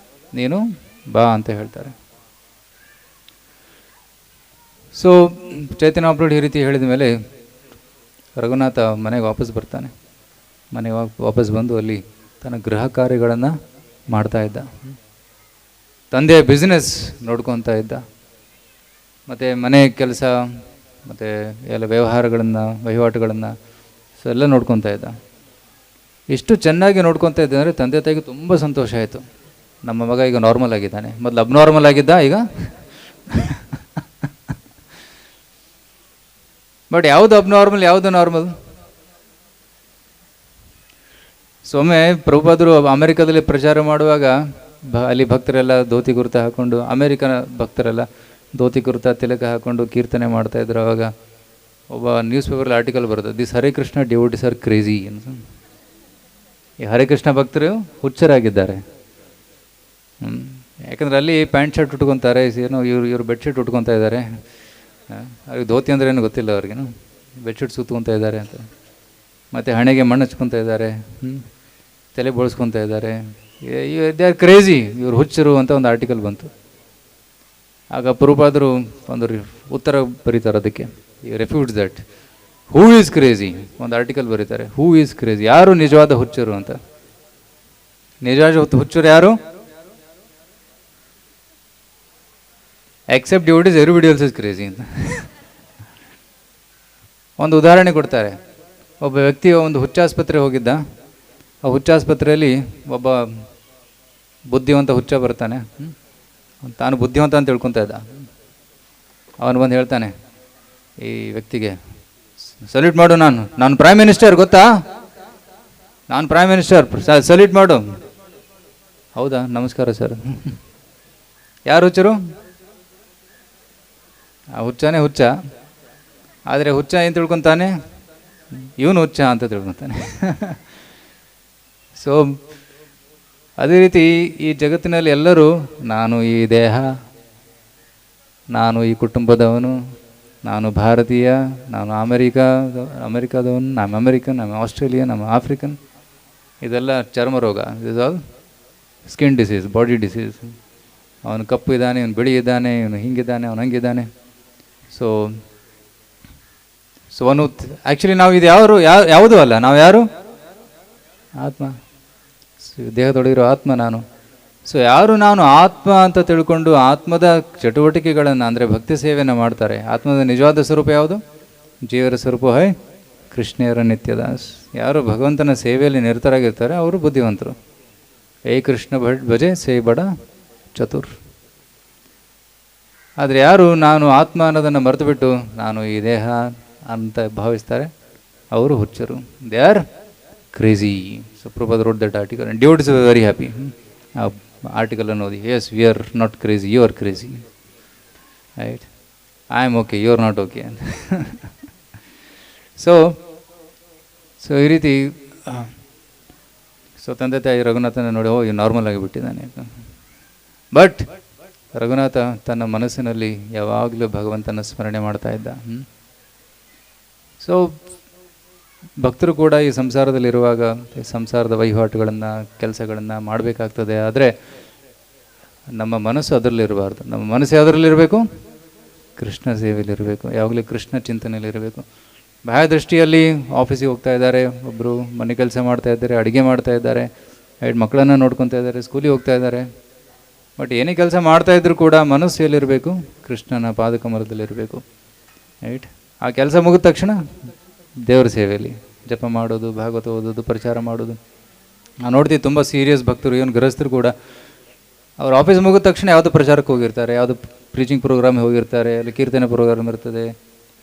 S1: ನೀನು ಬಾ ಅಂತ ಹೇಳ್ತಾರೆ. ಸೊ ಚೈತನ್ಯ ಮಹಾಪ್ರಭು ಈ ರೀತಿ ಹೇಳಿದ ಮೇಲೆ ರಘುನಾಥ ಮನೆಗೆ ವಾಪಸ್ ಬರ್ತಾನೆ. ಮನೆಗೆ ವಾಪಸ್ ಬಂದು ಅಲ್ಲಿ ತನ್ನ ಗೃಹ ಕಾರ್ಯಗಳನ್ನು ಮಾಡ್ತಾ ಇದ್ದ, ತಂದೆಯ ಬಿಸ್ನೆಸ್ ನೋಡ್ಕೊತಾ ಇದ್ದ, ಮತ್ತು ಮನೆ ಕೆಲಸ ಮತ್ತು ಎಲ್ಲ ವ್ಯವಹಾರಗಳನ್ನು, ವಹಿವಾಟುಗಳನ್ನು ಸೊ ಎಲ್ಲ ನೋಡ್ಕೊತಾ ಇದ್ದ. ಎಷ್ಟು ಚೆನ್ನಾಗಿ ನೋಡ್ಕೊತಾ ಇದ್ದ ಅಂದರೆ ತಂದೆ ತಾಯಿಗೆ ತುಂಬ ಸಂತೋಷ ಆಯಿತು. ನಮ್ಮ ಮಗ ಈಗ ನಾರ್ಮಲ್ ಆಗಿದ್ದಾನೆ, ಮೊದಲು ಅಬ್ನಾರ್ಮಲ್ ಆಗಿದ್ದ, ಈಗ ಬಟ್ ಯಾವುದು ಅಬ್ನಾರ್ಮಲ್, ಯಾವುದು ನಾರ್ಮಲ್? ಸೊಮ್ಮೆ ಪ್ರಭುಪಾದರು ಅಮೆರಿಕದಲ್ಲಿ ಪ್ರಚಾರ ಮಾಡುವಾಗ ಅಲ್ಲಿ ಭಕ್ತರೆಲ್ಲ ಧೋತಿ ಕುರ್ತ ಹಾಕ್ಕೊಂಡು, ಅಮೇರಿಕನ್ ಭಕ್ತರೆಲ್ಲ ಧೋತಿ ಕುರ್ತ ತಿಲಕ ಹಾಕ್ಕೊಂಡು ಕೀರ್ತನೆ ಮಾಡ್ತಾಯಿದ್ರು. ಅವಾಗ ಒಬ್ಬ ನ್ಯೂಸ್ ಪೇಪರಲ್ಲಿ ಆರ್ಟಿಕಲ್ ಬರ್ತದೆ, this Hare Krishna devotees are crazy ಅಂತ. ಈ ಹರೇ ಕೃಷ್ಣ ಭಕ್ತರು ಹುಚ್ಚರಾಗಿದ್ದಾರೆ. ಯಾಕಂದರೆ ಅಲ್ಲಿ ಪ್ಯಾಂಟ್ ಶರ್ಟ್ ಉಟ್ಕೊತಾರೆ, ಏನೋ ಇವರು ಬೆಡ್ಶೀಟ್ ಉಟ್ಕೊತಾ ಇದ್ದಾರೆ. ಅವ್ರಿಗೆ ಧೋತಿ ಅಂದರೆ ಏನು ಗೊತ್ತಿಲ್ಲ ಅವ್ರಿಗೇನು, ಬೆಡ್ಶೀಟ್ ಸುತ್ಕೊತಾ ಇದ್ದಾರೆ ಅಂತ. ಮತ್ತು ಹಣೆಗೆ ಮಣ್ಣು ಹಚ್ಕೊತಾ ಇದ್ದಾರೆ, ತಲೆ ಬೋಳಿಸ್ಕೊತಾ ಇದ್ದಾರೆ. ದೇ ಆರ್ ಕ್ರೇಜಿ, ಇವರು ಹುಚ್ಚರು ಅಂತ ಒಂದು ಆರ್ಟಿಕಲ್ ಬಂತು. ಆಗ ಪ್ರಭುಪಾದರು ಒಂದು ಉತ್ತರ ಬರೀತಾರೆ ಅದಕ್ಕೆ, ರೆಫ್ಯೂಟ್ಸ್ ದಟ್ ಹೂ ಈಸ್ ಕ್ರೇಜಿ. ಒಂದು ಆರ್ಟಿಕಲ್ ಬರೀತಾರೆ, ಹೂ ಈಸ್ ಕ್ರೇಜಿ, ಯಾರು ನಿಜವಾದ ಹುಚ್ಚರು ಅಂತ. ನಿಜವಾದ ಹುಚ್ಚರು ಯಾರು? Except devotees everybody else is crazy ಅಂತ. ಒಂದು ಉದಾಹರಣೆ ಕೊಡ್ತಾರೆ. ಒಬ್ಬ ವ್ಯಕ್ತಿ ಒಂದು ಹುಚ್ಚಾಸ್ಪತ್ರೆ ಹೋಗಿದ್ದ. ಆ ಹುಚ್ಚಾಸ್ಪತ್ರೆಯಲ್ಲಿ ಒಬ್ಬ ಬುದ್ಧಿವಂತ ಹುಚ್ಚ ಬರ್ತಾನೆ. ತಾನು ಬುದ್ಧಿವಂತ ಅಂತ ತಿಳ್ಕೊತಾ ಇದ್ದ. ಅವನು ಬಂದು ಹೇಳ್ತಾನೆ ಈ ವ್ಯಕ್ತಿಗೆ, ಸಲ್ಯೂಟ್ ಮಾಡು, ನಾನು ಪ್ರೈಮ್ ಮಿನಿಸ್ಟರ್, ಗೊತ್ತಾ, ನಾನು ಪ್ರೈಮ್ ಮಿನಿಸ್ಟರ್, ಸಲ್ಯೂಟ್ ಮಾಡು. ಹೌದಾ, ನಮಸ್ಕಾರ ಸರ್. ಯಾರು ಹುಚ್ಚರು? ಆ ಹುಚ್ಚನೇ ಹುಚ್ಚ. ಆದರೆ ಹುಚ್ಚ ಏನು ತಿಳ್ಕೊತಾನೆ? ಇವನು ಹುಚ್ಚ ಅಂತ ತಿಳ್ಕೊತಾನೆ. ಸೊ ಅದೇ ರೀತಿ ಈ ಜಗತ್ತಿನಲ್ಲಿ ಎಲ್ಲರೂ ನಾನು ಈ ದೇಹ, ನಾನು ಈ ಕುಟುಂಬದವನು, ನಾನು ಭಾರತೀಯ, ನಾನು ಅಮೆರಿಕಾದವನು, ನಾನು ಅಮೆರಿಕನ್, ನಾನು ಆಸ್ಟ್ರೇಲಿಯನ್, ನಾನು ಆಫ್ರಿಕನ್. ಇದೆಲ್ಲ ಚರ್ಮ ರೋಗ. Is all skin disease, body disease. ಅವನು ಕಪ್ಪು ಇದ್ದಾನೆ, ಇವನು ಬಿಳಿ ಇದ್ದಾನೆ, ಇವನು ಹಿಂಗಿದ್ದಾನೆ, ಅವನು ಹಂಗಿದ್ದಾನೆ. ಸೊ ಅವನು ಆ್ಯಕ್ಚುಲಿ ನಾವು ಇದು ಯಾವುದೂ ಅಲ್ಲ. ನಾವು ಯಾರು? ಆತ್ಮ. ದೇಹದೊಳಗಿರೋ ಆತ್ಮ ನಾನು. ಸೊ ಯಾರು ನಾನು ಆತ್ಮ ಅಂತ ತಿಳ್ಕೊಂಡು ಆತ್ಮದ ಚಟುವಟಿಕೆಗಳನ್ನು ಅಂದರೆ ಭಕ್ತಿ ಸೇವೆಯನ್ನು ಮಾಡ್ತಾರೆ. ಆತ್ಮದ ನಿಜವಾದ ಸ್ವರೂಪ ಯಾವುದು? ಜೀವರ ಸ್ವರೂಪ ಹೈ ಕೃಷ್ಣೇರ ನಿತ್ಯದಾಸ್. ಯಾರು ಭಗವಂತನ ಸೇವೆಯಲ್ಲಿ ನಿರತರಾಗಿರ್ತಾರೆ ಅವರು ಬುದ್ಧಿವಂತರು. ಏ ಕೃಷ್ಣ ಭಜೆ ಸೇ ಬಡ ಚತುರ್. ಆದರೆ ಯಾರು ನಾನು ಆತ್ಮ ಅನ್ನೋದನ್ನು ಮರೆತು ಬಿಟ್ಟು ನಾನು ಈ ದೇಹ ಅಂತ ಭಾವಿಸ್ತಾರೆ ಅವರು ಹುಚ್ಚರು. They are crazy. So Prabhupada wrote that article and devotees are very happy. ಆ ಆರ್ಟಿಕಲನ್ನು ಓದಿ, as we are not crazy, you are crazy, right, I am okay, you are not okay ಅಂತ. ಸೊ ಈ ರೀತಿ ಸೊ ತಂದೆ ತಾಯಿ ರಘುನಾಥನ ನೋಡಿ, ಇವು ನಾರ್ಮಲ್ ಆಗಿಬಿಟ್ಟಿದ್ದಾನೆ. ಬಟ್ ರಘುನಾಥ ತನ್ನ ಮನಸ್ಸಿನಲ್ಲಿ ಯಾವಾಗಲೂ ಭಗವಂತನ ಸ್ಮರಣೆ ಮಾಡ್ತಾ ಇದ್ದ. ಸೊ ಭಕ್ತರು ಕೂಡ ಈ ಸಂಸಾರದಲ್ಲಿರುವಾಗ ಸಂಸಾರದ ವಹಿವಾಟುಗಳನ್ನು, ಕೆಲಸಗಳನ್ನು ಮಾಡಬೇಕಾಗ್ತದೆ. ಆದರೆ ನಮ್ಮ ಮನಸ್ಸು ಅದರಲ್ಲಿರಬಾರ್ದು. ನಮ್ಮ ಮನಸ್ಸು ಯಾವುದರಲ್ಲಿರಬೇಕು? ಕೃಷ್ಣ ಸೇವೆಯಲ್ಲಿರಬೇಕು. ಯಾವಾಗಲೂ ಕೃಷ್ಣ ಚಿಂತನೆಯಲ್ಲಿರಬೇಕು. ಬಾಹ್ಯ ದೃಷ್ಟಿಯಲ್ಲಿ ಆಫೀಸಿಗೆ ಹೋಗ್ತಾ ಇದ್ದಾರೆ, ಒಬ್ಬರು ಮನೆ ಕೆಲಸ ಮಾಡ್ತಾ ಇದ್ದಾರೆ, ಅಡುಗೆ ಮಾಡ್ತಾ ಇದ್ದಾರೆ, ಮಕ್ಕಳನ್ನು ನೋಡ್ಕೊತಾ ಇದ್ದಾರೆ, ಸ್ಕೂಲಿಗೆ ಹೋಗ್ತಾ ಇದ್ದಾರೆ. ಬಟ್ ಏನೇ ಕೆಲಸ ಮಾಡ್ತಾಯಿದ್ರು ಕೂಡ ಮನಸ್ಸು ಎಲ್ಲಿರಬೇಕು? ಕೃಷ್ಣನ ಪಾದಕಮಲದಲ್ಲಿರಬೇಕು. ರೈಟ್. ಆ ಕೆಲಸ ಮುಗಿದ ತಕ್ಷಣ ದೇವರ ಸೇವೆಯಲ್ಲಿ ಜಪ ಮಾಡೋದು, ಭಾಗವತ ಓದೋದು, ಪ್ರಚಾರ ಮಾಡೋದು. ನಾವು ನೋಡ್ತೀವಿ ತುಂಬ ಸೀರಿಯಸ್ ಭಕ್ತರು, ಏನು ಗೃಹಸ್ಥರು ಕೂಡ ಅವ್ರು ಆಫೀಸ್ ಮುಗಿದ ತಕ್ಷಣ ಯಾವುದೋ ಪ್ರಚಾರಕ್ಕೆ ಹೋಗಿರ್ತಾರೆ, ಯಾವುದೋ ಪ್ರೀಚಿಂಗ್ ಪ್ರೋಗ್ರಾಮ್ ಹೋಗಿರ್ತಾರೆ, ಅಲ್ಲಿ ಕೀರ್ತನೆ ಪ್ರೋಗ್ರಾಮ್ ಇರ್ತದೆ,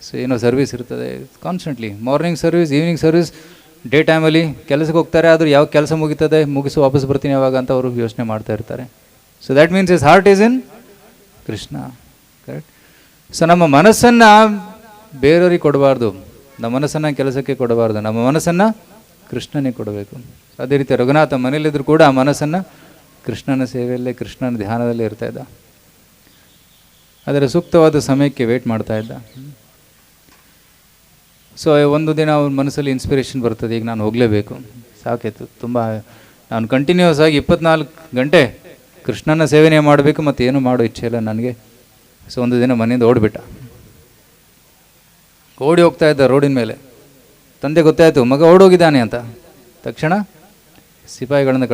S1: ಸೊ ಏನೋ ಸರ್ವಿಸ್ ಇರ್ತದೆ. Constantly morning service, evening service, day ಟೈಮಲ್ಲಿ ಕೆಲಸಕ್ಕೆ ಹೋಗ್ತಾರೆ. ಆದರೂ ಯಾವ ಕೆಲಸ ಮುಗಿತದೆ, ಮುಗಿಸಿ ವಾಪಸ್ ಬರ್ತೀನಿ ಯಾವಾಗ ಅಂತ ಅವರು ಯೋಚನೆ ಮಾಡ್ತಾ ಇರ್ತಾರೆ. So that means his heart is in Krishna. Correct. So ನಮ್ಮ ಮನಸ್ಸನ್ನು ಬೇರೆಯವ್ರಿಗೆ ಕೊಡಬಾರ್ದು, ನಮ್ಮ ಮನಸ್ಸನ್ನು ಕೆಲಸಕ್ಕೆ ಕೊಡಬಾರ್ದು, ನಮ್ಮ ಮನಸ್ಸನ್ನು ಕೃಷ್ಣನಿಗೆ ಕೊಡಬೇಕು. ಅದೇ ರೀತಿ ರಘುನಾಥ ಮನೇಲಿದ್ದರೂ ಕೂಡ ಆ ಮನಸ್ಸನ್ನು ಕೃಷ್ಣನ ಸೇವೆಯಲ್ಲೇ, ಕೃಷ್ಣನ ಧ್ಯಾನದಲ್ಲೇ ಇರ್ತಾ ಇದ್ದ. ಅದರ ಸೂಕ್ತವಾದ ಸಮಯಕ್ಕೆ ವೇಟ್ ಮಾಡ್ತಾ ಇದ್ದ. ಸೊ ಒಂದು ದಿನ ಅವ್ರ ಮನಸ್ಸಲ್ಲಿ ಇನ್ಸ್ಪಿರೇಷನ್ ಬರ್ತದೆ, ಈಗ ನಾನು ಹೋಗಲೇಬೇಕು, ಸಾಕಾಯ್ತು, ತುಂಬ ನಾನು ಕಂಟಿನ್ಯೂಸ್ ಆಗಿ 24 ಗಂಟೆ ಕೃಷ್ಣನ ಸೇವೆನೇ ಮಾಡಬೇಕು, ಮತ್ತು ಏನು ಮಾಡೋ ಇಚ್ಛೆ ಇಲ್ಲ ನನಗೆ. ಸೊ ಒಂದು ದಿನ ಮನೆಯಿಂದ ಓಡಿಬಿಟ್ಟ. ಓಡಿ ಹೋಗ್ತಾ ಇದ್ದ ರೋಡಿನ ಮೇಲೆ. ತಂದೆ ಗೊತ್ತಾಯಿತು ಮಗ ಓಡೋಗಿದ್ದಾನೆ ಅಂತ. ತಕ್ಷಣ ಸಿಪಾಯಿಗಳನ್ನು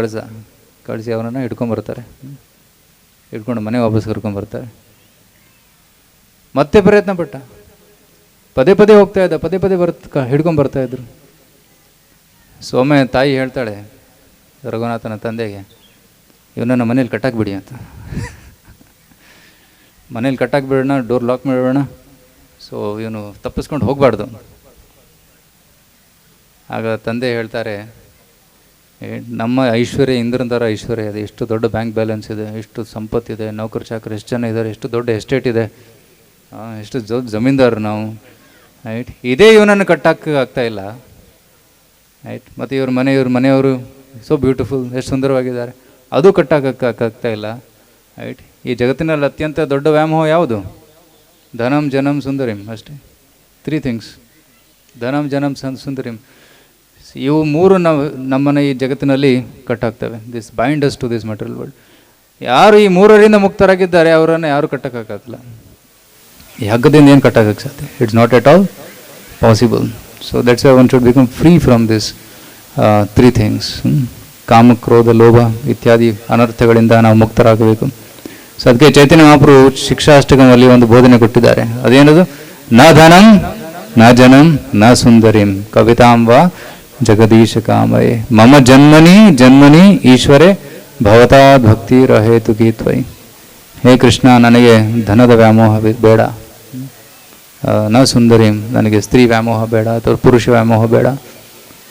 S1: ಕಳಿಸಿ ಅವನನ್ನು ಹಿಡ್ಕೊಂಬರ್ತಾರೆ. ಹಿಡ್ಕೊಂಡು ಮನೆ ವಾಪಸ್ ಕರ್ಕೊಂಬರ್ತಾರೆ. ಮತ್ತೆ ಪ್ರಯತ್ನ ಪಟ್ಟ, ಪದೇ ಪದೇ ಹೋಗ್ತಾ ಇದ್ದ, ಪದೇ ಪದೇ ಹಿಡ್ಕೊಂಬರ್ತಾಯಿದ್ರು. ಸೊ ಒಮ್ಮೆ ತಾಯಿ ಹೇಳ್ತಾಳೆ ರಘುನಾಥನ ತಂದೆಗೆ, ಇವನನ್ನು ಮನೇಲಿ ಕಟ್ಟಾಕ್ಬಿಡಿ ಅಂತ. ಮನೇಲಿ ಕಟ್ಟಾಕ್ಬಿಡೋಣ, ಡೋರ್ ಲಾಕ್ ಮಾಡಿಬಿಡೋಣ, ಸೊ ಇವನು ತಪ್ಪಿಸ್ಕೊಂಡು ಹೋಗಬಾರ್ದು. ಆಗ ತಂದೆ ಹೇಳ್ತಾರೆ, ನಮ್ಮ ಐಶ್ವರ್ಯ ಇಂದ್ರನ ಥರ ಐಶ್ವರ್ಯ ಇದೆ, ಎಷ್ಟು ದೊಡ್ಡ ಬ್ಯಾಂಕ್ ಬ್ಯಾಲೆನ್ಸ್ ಇದೆ, ಎಷ್ಟು ಸಂಪತ್ತಿದೆ, ನೌಕರ ಚಾಕರು ಎಷ್ಟು ಜನ ಇದ್ದಾರೆ, ಎಷ್ಟು ದೊಡ್ಡ ಎಸ್ಟೇಟ್ ಇದೆ, ಎಷ್ಟು ದೊಡ್ಡ ಜಮೀನ್ದಾರರು ನಾವು. ರೈಟ್, ಇದೇ ಇವನನ್ನು ಆಗ್ತಾ ಇಲ್ಲ. ರೈಟ್, ಮತ್ತು ಇವ್ರ ಮನೆಯವರು ಸೊ ಬ್ಯೂಟಿಫುಲ್, ಎಷ್ಟು ಸುಂದರವಾಗಿದ್ದಾರೆ, ಅದು ಆಗ್ತಾ ಇಲ್ಲ. ರೈಟ್, ಈ ಜಗತ್ತಿನಲ್ಲಿ ಅತ್ಯಂತ ದೊಡ್ಡ ವ್ಯಾಮೋಹ ಯಾವುದು? ಧನಂ ಜನಂ ಸುಂದರಿಂ, ಅಷ್ಟೇ. 3 ಥಿಂಗ್ಸ್: ಧನಂ ಜನಂ ಸುಂದರಿಂ. ಇವು 3 ನಮ್ಮನ್ನು ಈ ಜಗತ್ತಿನಲ್ಲಿ ಕಟ್ಟಾಗ್ತವೆ. This bind us to this material world. ಯಾರು ಈ 3ರಿಂದ ಮುಕ್ತರಾಗಿದ್ದಾರೆ ಅವರನ್ನು ಯಾರು ಕಟ್ಟಕ್ಕಾಗಲ್ಲ. ಈ ಹಗ್ಗದಿಂದ ಏನು ಕಟ್ಟಕ್ಕೆ ಸಾಧ್ಯ? It's not at all possible. So that's Y one should become free from this 3 things. ಕಾಮ, ಕ್ರೋಧ, ಲೋಭ ಇತ್ಯಾದಿ ಅನರ್ಥಗಳಿಂದ ನಾವು ಮುಕ್ತರಾಗಬೇಕು. ಸೊ ಅದಕ್ಕೆ ಚೈತನ್ಯ ಮಹಾಪ್ರಭು ಶಿಕ್ಷಾಷ್ಟಕದಲ್ಲಿ ಒಂದು ಬೋಧನೆ ಕೊಟ್ಟಿದ್ದಾರೆ. ಅದೇನದು? ನ ಧನಂ ನ ಜನಂ ನ ಸುಂದರಿಂ ಕವಿತಾಂಬ ಜಗದೀಶ ಕಾಮಯೇ ಮಮ ಜನ್ಮನಿ ಈಶ್ವರೇ ಭವತಾದ್ ಭಕ್ತಿ ರಹೇತು ಗೀತ್ವೈ. ಹೇ ಕೃಷ್ಣ, ನನಗೆ ಧನದ ವ್ಯಾಮೋಹ ಬೇಡ. ನ ಸುಂದರಿಂ, ನನಗೆ ಸ್ತ್ರೀ ವ್ಯಾಮೋಹ ಬೇಡ ಅಥವಾ ಪುರುಷ ವ್ಯಾಮೋಹ ಬೇಡ.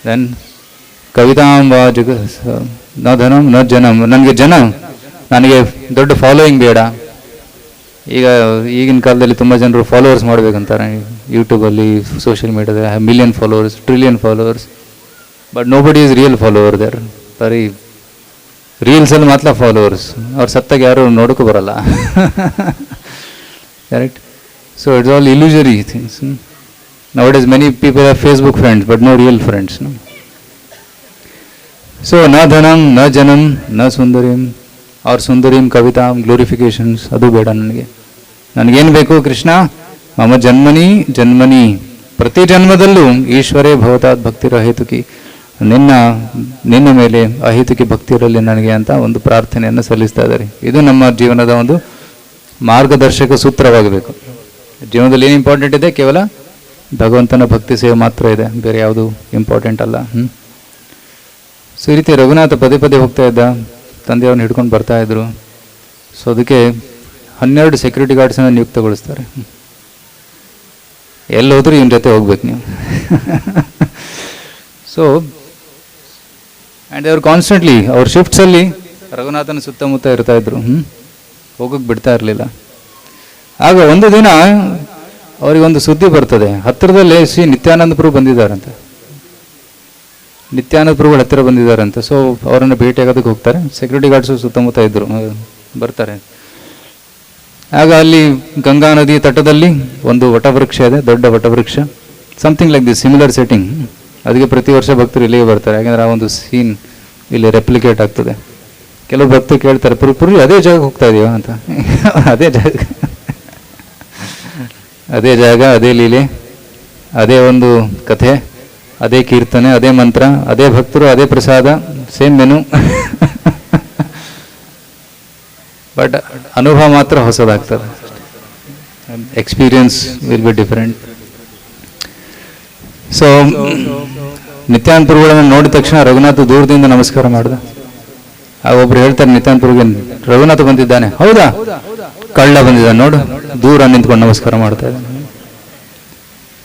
S1: ದೆನ್ ಕವಿತಾಂಬ ನ ಧನಂ ನ ಜನಂ, ನನಗೆ ದೊಡ್ಡ ಫಾಲೋಯಿಂಗ್ ಬೇಡ. ಈಗಿನ ಕಾಲದಲ್ಲಿ ತುಂಬ ಜನರು ಫಾಲೋವರ್ಸ್ ಮಾಡಬೇಕಂತಾರೆ ಯೂಟ್ಯೂಬಲ್ಲಿ, ಸೋಷಿಯಲ್ ಮೀಡಿಯಾದಲ್ಲಿ. Million followers, trillion followers, but nobody is real follower there. ಬರೀ ರೀಲ್ಸಲ್ಲಿ ಮಾತ್ರ ಫಾಲೋವರ್ಸ್. ಅವ್ರು ಸತ್ತಾಗ ಯಾರು ನೋಡೋಕ್ಕೂ ಬರಲ್ಲ. Correct. So it's all illusory things. Nowadays many people have Facebook friends but no real friends. So ನ ಧನಂ ನ ಜನಂ ನ ಸುಂದರಿಂ ಅವ್ರ ಸುಂದರಿಂ ಕವಿತಾಂ ಗ್ಲೋರಿಫಿಕೇಶನ್ಸ್ ಅದು ಬೇಡ ನನಗೆ. ನನಗೇನು ಬೇಕು? ಕೃಷ್ಣ ಮಮ ಜನ್ಮನಿ ಪ್ರತಿ ಜನ್ಮದಲ್ಲೂ ಈಶ್ವರೇ ಭವತಾತ್ ಭಕ್ತಿರ ಅಹೇತುಕಿ, ನಿನ್ನ ಮೇಲೆ ಅಹೇತುಕಿ ಭಕ್ತಿ ಇರಲಿ ನನಗೆ ಅಂತ ಒಂದು ಪ್ರಾರ್ಥನೆಯನ್ನು ಸಲ್ಲಿಸ್ತಾ ಇದ್ದಾರೆ. ಇದು ನಮ್ಮ ಜೀವನದ ಒಂದು ಮಾರ್ಗದರ್ಶಕ ಸೂತ್ರವಾಗಬೇಕು. ಜೀವನದಲ್ಲಿ ಏನು ಇಂಪಾರ್ಟೆಂಟ್ ಇದೆ? ಕೇವಲ ಭಗವಂತನ ಭಕ್ತಿ ಸೇವೆ ಮಾತ್ರ ಇದೆ, ಬೇರೆ ಯಾವುದು ಇಂಪಾರ್ಟೆಂಟ್ ಅಲ್ಲ. ಸೊ ಈ ರೀತಿ ರಘುನಾಥ ಪದೇ ಹೋಗ್ತಾ ಇದ್ದ, ತಂದೆಯವ್ರನ್ನ ಹಿಡ್ಕೊಂಡು ಬರ್ತಾ ಇದ್ರು. ಸೊ ಅದಕ್ಕೆ 12 ಸೆಕ್ಯೂರಿಟಿ ಗಾರ್ಡ್ಸನ್ನು ನಿಯುಕ್ತಗೊಳಿಸ್ತಾರೆ. ಎಲ್ಲಿ ಹೋದ್ರೂ ಇವನ ಜೊತೆ ಹೋಗ್ಬೇಕು ನೀವು. ಸೊ ಆ್ಯಂಡ್ ಅವ್ರು ಕಾನ್ಸ್ಟೆಂಟ್ಲಿ ಅವ್ರ ಶಿಫ್ಟ್ಸಲ್ಲಿ ರಘುನಾಥನ ಸುತ್ತಮುತ್ತ ಇರ್ತಾ ಇದ್ರು, ಹೋಗೋಕ್ಕೆ ಬಿಡ್ತಾ ಇರಲಿಲ್ಲ. ಆಗ ಒಂದು ದಿನ ಅವರಿಗೊಂದು ಸುದ್ದಿ ಬರ್ತದೆ, ಹತ್ತಿರದಲ್ಲೇ ಶ್ರೀ ನಿತ್ಯಾನಂದ ಪ್ರಭು ಬಂದಿದ್ದಾರಂತೆ. ನಿತ್ಯಾನಂದ ಪ್ರಭುಗಳ ಹತ್ತಿರ ಬಂದಿದ್ದಾರಂತೆ. ಸೊ ಅವರನ್ನು ಭೇಟಿಯಾಗೋದಕ್ಕೆ ಹೋಗ್ತಾರೆ. ಸೆಕ್ಯೂರಿಟಿ ಗಾರ್ಡ್ಸು ಸುತ್ತಮುತ್ತ ಇದ್ದರು, ಬರ್ತಾರೆ. ಆಗ ಅಲ್ಲಿ ಗಂಗಾ ನದಿ ತಟದಲ್ಲಿ ಒಂದು ವಟವೃಕ್ಷ ಇದೆ, ದೊಡ್ಡ ವಟವೃಕ್ಷ. Something like this similar setting. ಅದಕ್ಕೆ ಪ್ರತಿ ವರ್ಷ ಭಕ್ತರು ಇಲ್ಲಿಗೆ ಬರ್ತಾರೆ, ಯಾಕೆಂದರೆ ಆ ಒಂದು ಸೀನ್ ಇಲ್ಲಿ ರೆಪ್ಲಿಕೇಟ್ ಆಗ್ತದೆ. ಕೆಲವು ಭಕ್ತರು ಕೇಳ್ತಾರೆ, ಪುರಿ ಅದೇ ಜಾಗಕ್ಕೆ ಹೋಗ್ತಾ ಇದೀವ ಅಂತ. ಅದೇ ಜಾಗ, ಅದೇ ಲೀಲೆ, ಅದೇ ಒಂದು ಕಥೆ, ಅದೇ ಕೀರ್ತನೆ, ಅದೇ ಮಂತ್ರ, ಅದೇ ಭಕ್ತರು, ಅದೇ ಪ್ರಸಾದ, ಸೇಮ್ ಮೆನು. ಬಟ್ ಅನುಭವ ಮಾತ್ರ ಹೊಸದಾಗ್ತದೆ. Experience will be different. So Nityananda ಪ್ರಭುಗಳನ್ನು ನೋಡಿದ ತಕ್ಷಣ ರಘುನಾಥ ದೂರದಿಂದ ನಮಸ್ಕಾರ ಮಾಡ್ದ. ಆಗ ಒಬ್ರು ಹೇಳ್ತಾರೆ ನಿತ್ಯಾನಂದ ಪ್ರಭುಗೆ, ರಘುನಾಥ ಬಂದಿದ್ದಾನೆ. ಹೌದಾ? ಕಳ್ಳ ಬಂದಿದ್ದಾನೆ ನೋಡು, ದೂರ ನಿಂತ್ಕೊಂಡು ನಮಸ್ಕಾರ ಮಾಡ್ತಾ ಇದ್ದಾನೆ.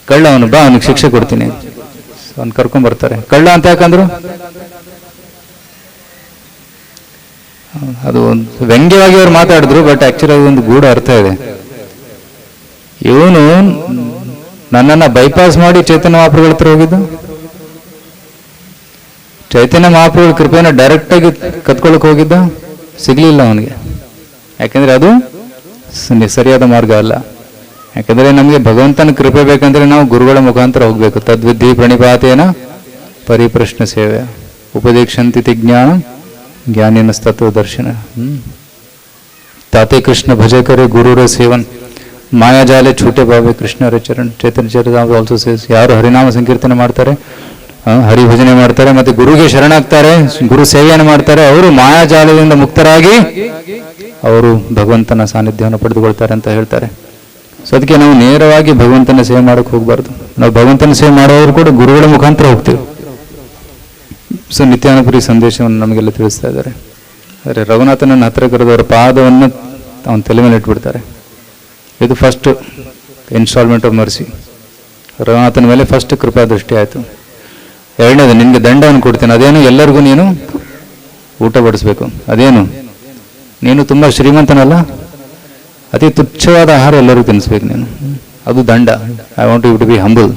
S1: ಕಳ್ಳ ಅವನು, ಬಾ ಅವನಿಗೆ ಶಿಕ್ಷೆ ಕೊಡ್ತೀನಿ. ಅವ್ನು ಕರ್ಕೊಂಡ್ ಬರ್ತಾರೆ. ಕಳ್ಳ ಅಂತ ಯಾಕಂದ್ರು? ಅದು ಒಂದು ವ್ಯಂಗ್ಯವಾಗಿ ಅವ್ರು ಮಾತಾಡಿದ್ರು, ಬಟ್ ಆಕ್ಚುಲಿ ಒಂದು ಗೂಢ ಅರ್ಥ ಇದೆ. ಇವನು ನನ್ನನ್ನು ಬೈಪಾಸ್ ಮಾಡಿ ಚೈತನ್ಯ ಮಹಾಪ್ರಭುಗಳ ಹತ್ರ ಹೋಗಿದ್ದು. ಚೈತನ್ಯ ಮಹಾಪ್ರಭುಗಳ ಕೃಪೆಯನ್ನು ಡೈರೆಕ್ಟಾಗಿ ಕತ್ಕೊಳ್ಳೋಕೆ ಹೋಗಿದ್ದ, ಸಿಗ್ಲಿಲ್ಲ ಅವನಿಗೆ. ಯಾಕೆಂದ್ರೆ ಅದು ಸರಿಯಾದ ಮಾರ್ಗ ಅಲ್ಲ. ಯಾಕಂದರೆ ನಮಗೆ ಭಗವಂತನ ಕೃಪೆ ಬೇಕಂದ್ರೆ ನಾವು ಗುರುಗಳ ಮುಖಾಂತರ ಹೋಗಬೇಕು. ತದ್ವಿಧಿ ಪ್ರಣಿಪಾತೇನ ಪರಿಪ್ರಶ್ನ ಸೇವೆ ಉಪದೇಶಂತಿ ಜ್ಞಾನ ಜ್ಞಾನಿನ ತತ್ವ ದರ್ಶನ. ತಾತೆ ಕೃಷ್ಣ ಭಜೆ ಕರೆ ಗುರುರ ಸೇವನ್ ಮಾಯಾಜಾಲೆ ಛೂಟೆ ಬಾಬೆ ಕೃಷ್ಣರ ಚರಣ್. ಚೈತನ್ಯ ಚರಿತಾಮೃತ ಆಲ್ಸೋ ಸೇಸ್, ಯಾರು ಹರಿನಾಮ ಸಂಕೀರ್ತನೆ ಮಾಡ್ತಾರೆ, ಹರಿಭಜನೆ ಮಾಡ್ತಾರೆ, ಮತ್ತೆ ಗುರುಗೆ ಶರಣಾಗ್ತಾರೆ, ಗುರು ಸೇವೆಯನ್ನು ಮಾಡ್ತಾರೆ, ಅವರು ಮಾಯಾಜಾಲದಿಂದ ಮುಕ್ತರಾಗಿ ಅವರು ಭಗವಂತನ ಸಾನ್ನಿಧ್ಯವನ್ನು ಪಡೆದುಕೊಳ್ತಾರೆ ಅಂತ ಹೇಳ್ತಾರೆ. ಸೊ ಅದಕ್ಕೆ ನಾವು ನೇರವಾಗಿ ಭಗವಂತನ ಸೇವೆ ಮಾಡೋಕೆ ಹೋಗಬಾರ್ದು. ನಾವು ಭಗವಂತನ ಸೇವೆ ಮಾಡೋರು ಕೂಡ ಗುರುಗಳ ಮುಖಾಂತರ ಹೋಗ್ತೀವಿ. ಸೊ ನಿತ್ಯಾನಂದಪುರಿ ಸಂದೇಶವನ್ನು ನಮಗೆಲ್ಲ ತಿಳಿಸ್ತಾ ಇದ್ದಾರೆ. ಆದರೆ ರಘುನಾಥನನ್ನು ಹತ್ರ ಕರೆದವರ ಪಾದವನ್ನು ಅವನ ತಲೆ ಮೇಲೆ ಇಟ್ಬಿಡ್ತಾರೆ. ಇದು ಫಸ್ಟ್ ಇನ್ಸ್ಟಾಲ್ಮೆಂಟ್ ಆಫ್ ಮರ್ಸಿ. ರಘುನಾಥನ ಮೇಲೆ ಫಸ್ಟ್ ಕೃಪಾ ದೃಷ್ಟಿ ಆಯಿತು. ಎರಡನೇದು ನಿನಗೆ ದಂಡವನ್ನು ಕೊಡ್ತೇನೆ, ಅದೇನು ಎಲ್ಲರಿಗೂ ನೀನು ಊಟ ಬಡಿಸ್ಬೇಕು. ಅದೇನು ನೀನು ತುಂಬ ಶ್ರೀಮಂತನಲ್ಲ, ಅತಿ ತುಚ್ಛವಾದ ಆಹಾರ ಎಲ್ಲರಿಗೂ ತಿನ್ನಿಸ್ಬೇಕು ನೀನು, ಅದು ದಂಡ. I want you to be humble.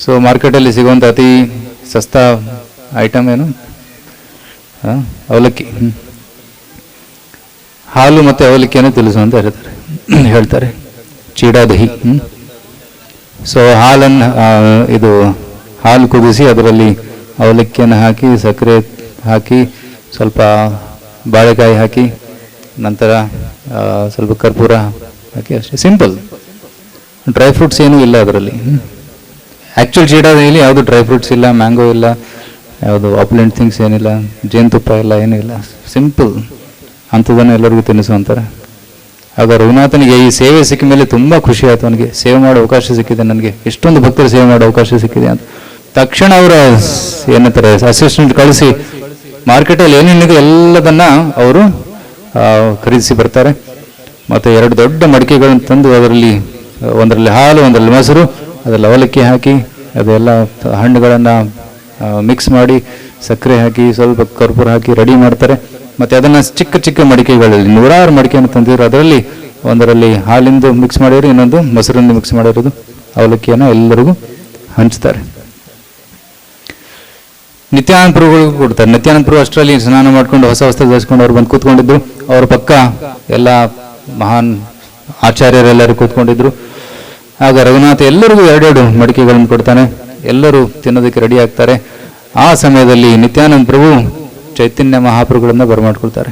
S1: So ಮಾರ್ಕೆಟಲ್ಲಿ ಸಿಗುವಂಥ ಅತಿ ಸಸ್ತಾ ಐಟಮ್ ಏನು, ಅವಲಕ್ಕಿ. ಹಾಲು ಮತ್ತು ಅವಲಕ್ಕಿಯನ್ನು ತಿಳಿಸುವಂತ ಹೇಳ್ತಾರೆ ಚೀಡಾ ದಹಿ. ಸೊ ಹಾಲನ್ನು ಹಾಲು ಕುದಿಸಿ ಅದರಲ್ಲಿ ಅವಲಕ್ಕಿಯನ್ನು ಹಾಕಿ, ಸಕ್ಕರೆ ಹಾಕಿ, ಸ್ವಲ್ಪ ಬಾಳೆಕಾಯಿ ಹಾಕಿ, ನಂತರ ಸ್ವಲ್ಪ ಕರ್ಪೂರ ಹಾಕಿ, ಅಷ್ಟೇ ಸಿಂಪಲ್. ಡ್ರೈ ಫ್ರೂಟ್ಸ್ ಏನೂ ಇಲ್ಲ ಅದರಲ್ಲಿ. ಆ್ಯಕ್ಚುಲ್ ಚೀಡಾ ದಹಿಲಿ ಯಾವುದು ಡ್ರೈ ಫ್ರೂಟ್ಸ್ ಇಲ್ಲ, ಮ್ಯಾಂಗೋ ಇಲ್ಲ, ಯಾವುದು ಆಪ್ಲೆಂಟ್ ಥಿಂಗ್ಸ್ ಏನಿಲ್ಲ, ಜೇನುತುಪ್ಪ ಇಲ್ಲ, ಏನೂ ಇಲ್ಲ, ಸಿಂಪಲ್. ಅಂಥದ್ದನ್ನು ಎಲ್ಲರಿಗೂ ತಿನ್ನಿಸುವಂತಾರೆ. ಆಗ ರಘುನಾಥನಿಗೆ ಈ ಸೇವೆ ಸಿಕ್ಕ ಮೇಲೆ ತುಂಬ ಖುಷಿ ಆಯಿತು. ಅವನಿಗೆ ಸೇವೆ ಮಾಡೋ ಅವಕಾಶ ಸಿಕ್ಕಿದೆ, ನನಗೆ ಎಷ್ಟೊಂದು ಭಕ್ತರು ಸೇವೆ ಮಾಡೋ ಅವಕಾಶ ಸಿಕ್ಕಿದೆ ಅಂತ. ತಕ್ಷಣ ಅವರ ಏನಂತಾರೆ ಅಸಿಸ್ಟೆಂಟ್ ಕಳಿಸಿ ಮಾರ್ಕೆಟಲ್ಲಿ ಏನೇನಿದೆ ಎಲ್ಲದನ್ನು ಅವರು ಖರೀದಿಸಿ ಬರ್ತಾರೆ. ಮತ್ತು 2 ದೊಡ್ಡ ಮಡಿಕೆಗಳನ್ನು ತಂದು ಒಂದರಲ್ಲಿ ಹಾಲು, ಒಂದರಲ್ಲಿ ಮೊಸರು, ಅದರಲ್ಲಿ ಅವಲಕ್ಕಿ ಹಾಕಿ, ಅದೆಲ್ಲ ಹಣ್ಣುಗಳನ್ನು ಮಿಕ್ಸ್ ಮಾಡಿ, ಸಕ್ಕರೆ ಹಾಕಿ, ಸ್ವಲ್ಪ ಕರ್ಪೂರ ಹಾಕಿ ರೆಡಿ ಮಾಡ್ತಾರೆ. ಮತ್ತು ಅದನ್ನು ಚಿಕ್ಕ ಚಿಕ್ಕ ಮಡಿಕೆಗಳಲ್ಲಿ 100 ಮಡಿಕೆಯನ್ನು ತಂದಿದ್ರು. ಅದರಲ್ಲಿ ಒಂದರಲ್ಲಿ ಹಾಲಿಂದು ಮಿಕ್ಸ್ ಮಾಡಿದ್ರು, ಇನ್ನೊಂದು ಮೊಸರಿಂದ ಮಿಕ್ಸ್ ಮಾಡಿರೋದು ಅವಲಕ್ಕಿಯನ್ನು ಎಲ್ಲರಿಗೂ ಹಂಚ್ತಾರೆ. ನಿತ್ಯಾನಂದ ಪ್ರಭುಗಳಿಗೂ ಕೊಡ್ತಾರೆ. ನಿತ್ಯಾನಂದ ಪ್ರಭು ಅಷ್ಟರಲ್ಲಿ ಸ್ನಾನ ಮಾಡ್ಕೊಂಡು ಹೊಸ ವಸ್ತ್ರ ಧರಿಸ್ಕೊಂಡು ಅವ್ರು ಬಂದು ಕೂತ್ಕೊಂಡಿದ್ರು. ಅವ್ರ ಪಕ್ಕ ಎಲ್ಲ ಮಹಾನ್ ಆಚಾರ್ಯರೆಲ್ಲರೂ ಕೂತ್ಕೊಂಡಿದ್ರು. ಆಗ ರಘುನಾಥ ಎಲ್ಲರಿಗೂ 2 ಮಡಿಕೆಗಳನ್ನು ಕೊಡ್ತಾನೆ. ಎಲ್ಲರೂ ತಿನ್ನೋದಕ್ಕೆ ರೆಡಿ ಆಗ್ತಾರೆ. ಆ ಸಮಯದಲ್ಲಿ ನಿತ್ಯಾನಂದ ಪ್ರಭು ಚೈತನ್ಯ ಮಹಾಪ್ರಭುಗಳನ್ನು ಬರಮಾಡ್ಕೊಳ್ತಾರೆ.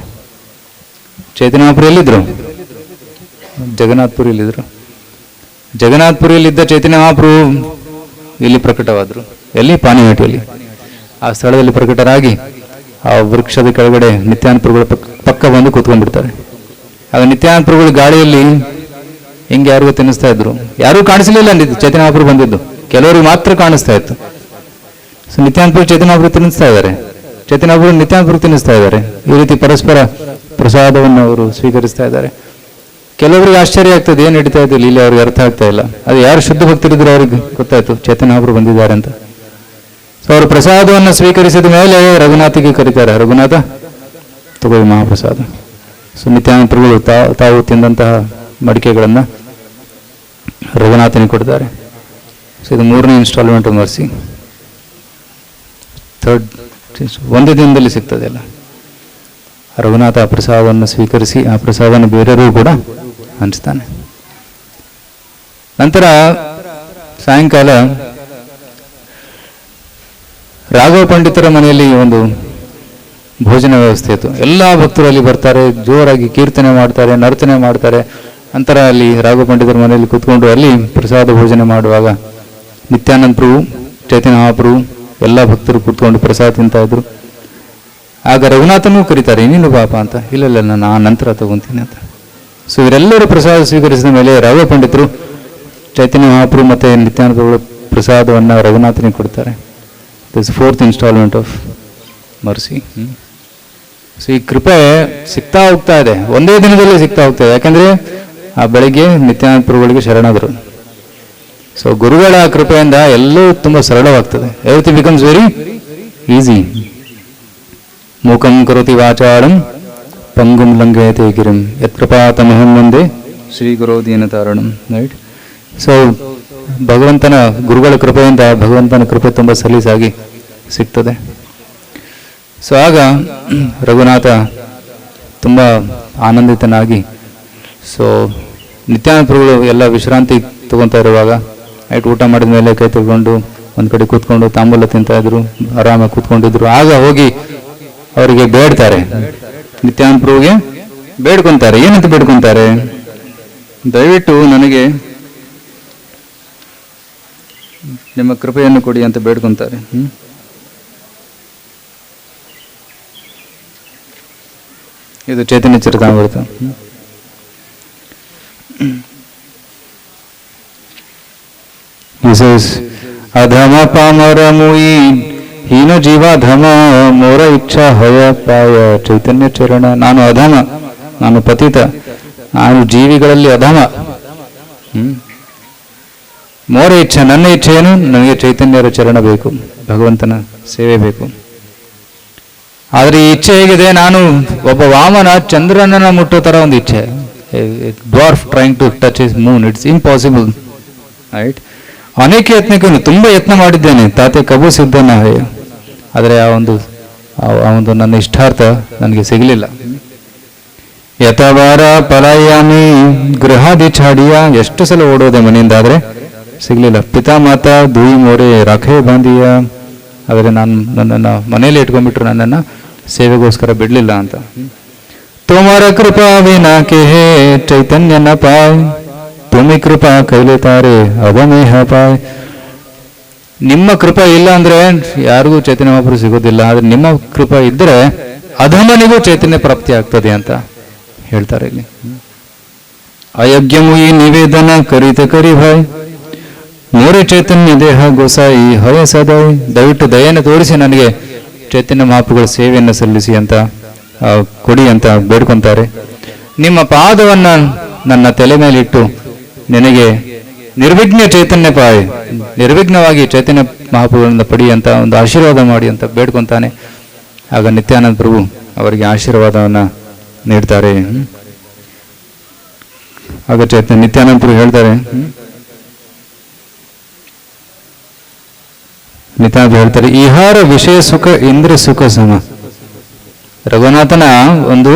S1: ಚೈತನ್ಯ ಮಹಾಪ್ರಭು ಎಲ್ಲಿದ್ರು? ಜಗನ್ನಾಥಪುರಿಯಲ್ಲಿದ್ದರು. ಜಗನ್ನಾಥಪುರಿಯಲ್ಲಿದ್ದ ಚೈತನ್ಯ ಮಹಾಪ್ರಭು ಇಲ್ಲಿ ಪ್ರಕಟವಾದರು. ಎಲ್ಲಿ? ಪಾನಿಹಟ್ಟಿಯಲ್ಲಿ. ಆ ಸ್ಥಳದಲ್ಲಿ ಪ್ರಕಟರಾಗಿ ಆ ವೃಕ್ಷದ ಕೆಳಗಡೆ ನಿತ್ಯಾನಂದ ಪ್ರಭುಗಳ ಪಕ್ಕ ಬಂದು ಕೂತ್ಕೊಂಡ್ಬಿಡ್ತಾರೆ. ಆಗ ನಿತ್ಯಾನಂದ ಪ್ರಭುಗಳು ಗಾಳಿಯಲ್ಲಿ ಹಿಂಗೆ ಯಾರಿಗೂ ತಿನ್ನಿಸ್ತಾ ಇದ್ರು. ಯಾರೂ ಕಾಣಿಸಲಿಲ್ಲ ಅಂದಿದ್ದು, ಚೈತನ್ಯ ಮಹಾಪ್ರಭು ಬಂದಿದ್ದು ಕೆಲವರಿಗೆ ಮಾತ್ರ ಕಾಣಿಸ್ತಾ ಇತ್ತು. ಸೊ ನಿತ್ಯಾನಂದ ಪ್ರಭು ಚೈತನ್ಯ ಮಹಾಪ್ರಭು ತಿನ್ನಿಸ್ತಾ ಇದ್ದಾರೆ, ಚೈತನ್ಯ ಮಹಾಪ್ರಭು ನಿತ್ಯಾನಂದ ಪ್ರಭು ತಿನ್ನಿಸ್ತಾ ಇದ್ದಾರೆ. ಈ ರೀತಿ ಪರಸ್ಪರ ಪ್ರಸಾದವನ್ನು ಅವರು ಸ್ವೀಕರಿಸ್ತಾ ಇದ್ದಾರೆ. ಕೆಲವರಿಗೆ ಆಶ್ಚರ್ಯ ಆಗ್ತದೆ, ಏನು ನಡೀತಾ ಇದ್ದು ಇಲ್ಲಿ, ಅವ್ರಿಗೆ ಅರ್ಥ ಆಗ್ತಾ ಇಲ್ಲ. ಅದು ಯಾರು ಶುದ್ಧ ಭಕ್ತರಿದ್ರು ಅವ್ರಿಗೆ ಗೊತ್ತಾಯ್ತು ಚೈತನ್ಯ ಮಹಾಪ್ರಭು ಬಂದಿದ್ದಾರೆ ಅಂತ. ಸೊ ಅವರು ಪ್ರಸಾದವನ್ನು ಸ್ವೀಕರಿಸಿದ ಮೇಲೆ ರಘುನಾಥಿಗೆ ಕರೀತಾರೆ, ರಘುನಾಥ ತಗೊಳ್ಳಿ ಮಹಾಪ್ರಸಾದ. ಸೊ ನಿತ್ಯಾನಂದ ಪ್ರಭುಗಳು ತಾವು ತಿಂದಂತಹ ಮಡಿಕೆಗಳನ್ನು ರಘುನಾಥನಿಗೆ ಕೊಡ್ತಾರೆ. ಸೊ ಇದು 3ನೇ ಇನ್ಸ್ಟಾಲ್ಮೆಂಟ್ ಮರ್ಸಿ. ಒಂದೇ ದಿನದಲ್ಲಿ ಸಿಗ್ತದೆ ಅಲ್ಲ. ರಘುನಾಥ ಆ ಪ್ರಸಾದವನ್ನು ಸ್ವೀಕರಿಸಿ ಆ ಪ್ರಸಾದವನ್ನು ಬೇರೆಯವರಿಗೂ ಕೂಡ ಹಂಚ್ತಾನೆ. ನಂತರ ಸಾಯಂಕಾಲ ರಾಘವ ಪಂಡಿತರ ಮನೆಯಲ್ಲಿ ಒಂದು ಭೋಜನ ವ್ಯವಸ್ಥೆ ಇತ್ತು. ಎಲ್ಲ ಭಕ್ತರು ಅಲ್ಲಿ ಬರ್ತಾರೆ, ಜೋರಾಗಿ ಕೀರ್ತನೆ ಮಾಡ್ತಾರೆ, ನರ್ತನೆ ಮಾಡ್ತಾರೆ. ನಂತರ ಅಲ್ಲಿ ರಾಘವ ಪಂಡಿತರ ಮನೆಯಲ್ಲಿ ಕೂತ್ಕೊಂಡು ಅಲ್ಲಿ ಪ್ರಸಾದ ಭೋಜನ ಮಾಡುವಾಗ ನಿತ್ಯಾನಂದ ಪ್ರಭು, ಚೈತನ್ಯ ಮಹಾಪ್ರಭು ಎಲ್ಲ ಭಕ್ತರು ಕೂತ್ಕೊಂಡು ಪ್ರಸಾದ ತಿಂತಾ ಇದ್ರು. ಆಗ ರಘುನಾಥನೂ ಕರೀತಾರೆ, ನೀನು ಪಾಪ ಅಂತ. ಇಲ್ಲ ನಾನು ನಂತರ ತಗೊಂತೀನಿ ಅಂತ. ಸೊ ಇವರೆಲ್ಲರೂ ಪ್ರಸಾದ ಸ್ವೀಕರಿಸಿದ ಮೇಲೆ ರಾಘವ ಪಂಡಿತರು ಚೈತನ್ಯ ಮಹಾಪ್ರಭು ಮತ್ತು ನಿತ್ಯಾನಂದ ಪ್ರಭುಗಳ ಪ್ರಸಾದವನ್ನು ರಘುನಾಥನಿಗೆ ಕೊಡ್ತಾರೆ. This 4th instalment of mercy. So ಈ ಕೃಪೆ ಸಿಗ್ತಾ ಹೋಗ್ತಾ ಇದೆ, ಒಂದೇ ದಿನದಲ್ಲಿ ಸಿಗ್ತಾ ಹೋಗ್ತಾ ಇದೆ. ಯಾಕಂದ್ರೆ ಆ ಬೆಳಿಗ್ಗೆ ನಿತ್ಯಾನಂದ ಪ್ರಭುಗಳಿಗೆ ಶರಣಾದರು. ಸೊ ಗುರುಗಳ ಕೃಪೆಯಿಂದ ಎಲ್ಲವೂ ತುಂಬಾ ಸರಳವಾಗ್ತದೆ. Everything becomes very easy. ಮೂಕಂ ಕರೋತಿ ವಾಚಾಳಂ ಪಂಗುಂ ಲಂಘಯತೆ ಗಿರಿಂ ಯತ್ಕೃಪಾತಮಹಂ ವಂದೇ ಶ್ರೀ ಗುರೋ ದೀನತಾರಣಂ. ರೈಟ್. ಸೊ ಭಗವಂತನ ಗುರುಗಳ ಕೃಪೆಯಿಂದ ಭಗವಂತನ ಕೃಪೆ ತುಂಬ ಸಲೀಸಾಗಿ ಸಿಗ್ತದೆ. ಸೊ ಆಗ ರಘುನಾಥ ತುಂಬ ಆನಂದಿತನಾಗಿ, ಸೊ ನಿತ್ಯಾನಂದ ಪ್ರಭುಗಳು ಎಲ್ಲ ವಿಶ್ರಾಂತಿ ತಗೊತಾ ಇರುವಾಗ ನೈಟ್ ಊಟ ಮಾಡಿದ ಮೇಲೆ ಕೈ ತಗೊಂಡು ಒಂದು ಕಡೆ ಕೂತ್ಕೊಂಡು ತಾಂಬೂಲ ತಿಂತಾ ಇದ್ರು, ಆರಾಮಾಗಿ ಕೂತ್ಕೊಂಡಿದ್ರು. ಆಗ ಹೋಗಿ ಅವರಿಗೆ ಬೇಡ್ತಾರೆ, ನಿತ್ಯಾನಂದ ಪ್ರಭುಗೆ ಬೇಡ್ಕೊಂತಾರೆ. ಏನಂತ ಬೇಡ್ಕೊಂತಾರೆ? ದಯವಿಟ್ಟು ನನಗೆ ನಿಮ್ಮ ಕೃಪೆಯನ್ನು ಕೊಡಿ ಅಂತ ಬೇಡ್ಕೊಂತಾರೆ. ಇದು ಚೈತನ್ಯ ಚರಿತಾಮೃತ. ಅಧಮ ಪಾಮರ ಮುಯಿ ಹೀನ ಜೀವಾಧಮ ಮೋರ ಇಚ್ಛಾ ಹಯ ಪಾಯ ಚೈತನ್ಯ ಚರಣ. ನಾನು ಅಧಮ, ನಾನು ಪತಿತ, ನಾನು ಜೀವಿಗಳಲ್ಲಿ ಅಧಮ. ಮೋರ ಇಚ್ಛೆ, ನನ್ನ ಇಚ್ಛೆ ಏನು? ನನಗೆ ಚೈತನ್ಯರ ಚರಣ ಬೇಕು. ಭಗವಂತನ ಸೇವೆ ಬೇಕು. ಆದರೆ ಈ ಇಚ್ಛೆ ಹೇಗಿದೆ, ನಾನು ಒಬ್ಬ ವಾಮನ ಚಂದ್ರನನ್ನ ಮುಟ್ಟೋ ಥರ ಒಂದು ಇಚ್ಛೆ. Dwarf trying to touch is moon, it's impossible. Right. ಅನೇಕ ಯತ್ನಕ್ಕೂ ತುಂಬ ಯತ್ನ ಮಾಡಿದ್ದೇನೆ, ತಾತೆ ಕಬು ಸಿದ್ಧನ, ಆದರೆ ಆ ಒಂದು ನನ್ನ ಇಷ್ಟಾರ್ಥ ನನಗೆ ಸಿಗಲಿಲ್ಲ. ಯಥವಾರ ಪಲಾಯಾಮಿ ಗೃಹಾದಿ ಛಾಡಿಯ, ಎಷ್ಟು ಸಲ ಓಡೋದೆ ಮನೆಯಿಂದ, ಆದರೆ ಸಿಗಲಿಲ್ಲ. ಪಿತಾ ಮಾತಾ ದುಯಿ ಮೋರೆ ರಾಖೆ ಬಾಂಧಿಯ, ಆದರೆ ನನ್ನನ್ನು ಮನೆಯಲ್ಲಿ ಇಟ್ಕೊಂಡ್ಬಿಟ್ರು, ನನ್ನನ್ನು ಸೇವೆಗೋಸ್ಕರ ಬಿಡಲಿಲ್ಲ ಅಂತ. ತೋಮಾರ ಕೃಪಾ ವಿನಾ ಕೆ ಹೇ ಚೈತನ್ಯ ನ ಪಾಯ್, ತುಮಿ ಕೃಪಾ ಕೈಲೇತಾರೆ ಅವಮೇಹ ಪಾಯ್. ನಿಮ್ಮ ಕೃಪಾ ಇಲ್ಲ ಅಂದ್ರೆ ಯಾರಿಗೂ ಚೈತನ್ಯ ಮಹಾಪ್ರಭು ಸಿಗೋದಿಲ್ಲ, ಆದ್ರೆ ನಿಮ್ಮ ಕೃಪಾ ಇದ್ದರೆ ಅಧಮನಿಗೂ ಚೈತನ್ಯ ಪ್ರಾಪ್ತಿ ಆಗ್ತದೆ ಅಂತ ಹೇಳ್ತಾರೆ ಇಲ್ಲಿ. ಅಯೋಗ್ಯಮು ಈ ನಿವೇದನ ಕರಿತ ಕರಿ ಭಾಯ್, ಮೋರೆ ಚೈತನ್ಯ ದೇಹ ಗೋಸಾಯಿ ಹಯ ಸದಾಯ್. ದಯವಿಟ್ಟು ದಯೆಯನ್ನು ತೋರಿಸಿ ನನಗೆ ಚೈತನ್ಯ ಮಹಾಪ್ರಭುಗಳ ಸೇವೆಯನ್ನು ಸಲ್ಲಿಸಿ ಅಂತ ಕೊಡಿ ಅಂತ ಬೇಡ್ಕೊಂತಾರೆ. ನಿಮ್ಮ ಪಾದವನ್ನ ನನ್ನ ತಲೆ ಮೇಲೆ ಇಟ್ಟು ನಿನಗೆ ನಿರ್ವಿಘ್ನ ಚೈತನ್ಯ ಪಾಯ್, ನಿರ್ವಿಘ್ನವಾಗಿ ಚೈತನ್ಯ ಮಹಾಪ್ರಭುಗಳಿಂದ ಪಡಿ ಅಂತ ಒಂದು ಆಶೀರ್ವಾದ ಮಾಡಿ ಅಂತ ಬೇಡ್ಕೊಂತಾನೆ. ಆಗ ನಿತ್ಯಾನಂದ ಪ್ರಭು ಅವರಿಗೆ ಆಶೀರ್ವಾದವನ್ನ ನೀಡ್ತಾರೆ. ಆಗ ನಿತ್ಯಾನಂದ ಪ್ರಭು ಹೇಳ್ತಾರೆ, ನಿತ್ಯಾನಂದ ಹೇಳ್ತಾರೆ, ಇಹಾರ ವಿಷಯ ಸುಖ ಇಂದ್ರ ಸುಖ ಸಮ. ರಘುನಾಥನ ಒಂದು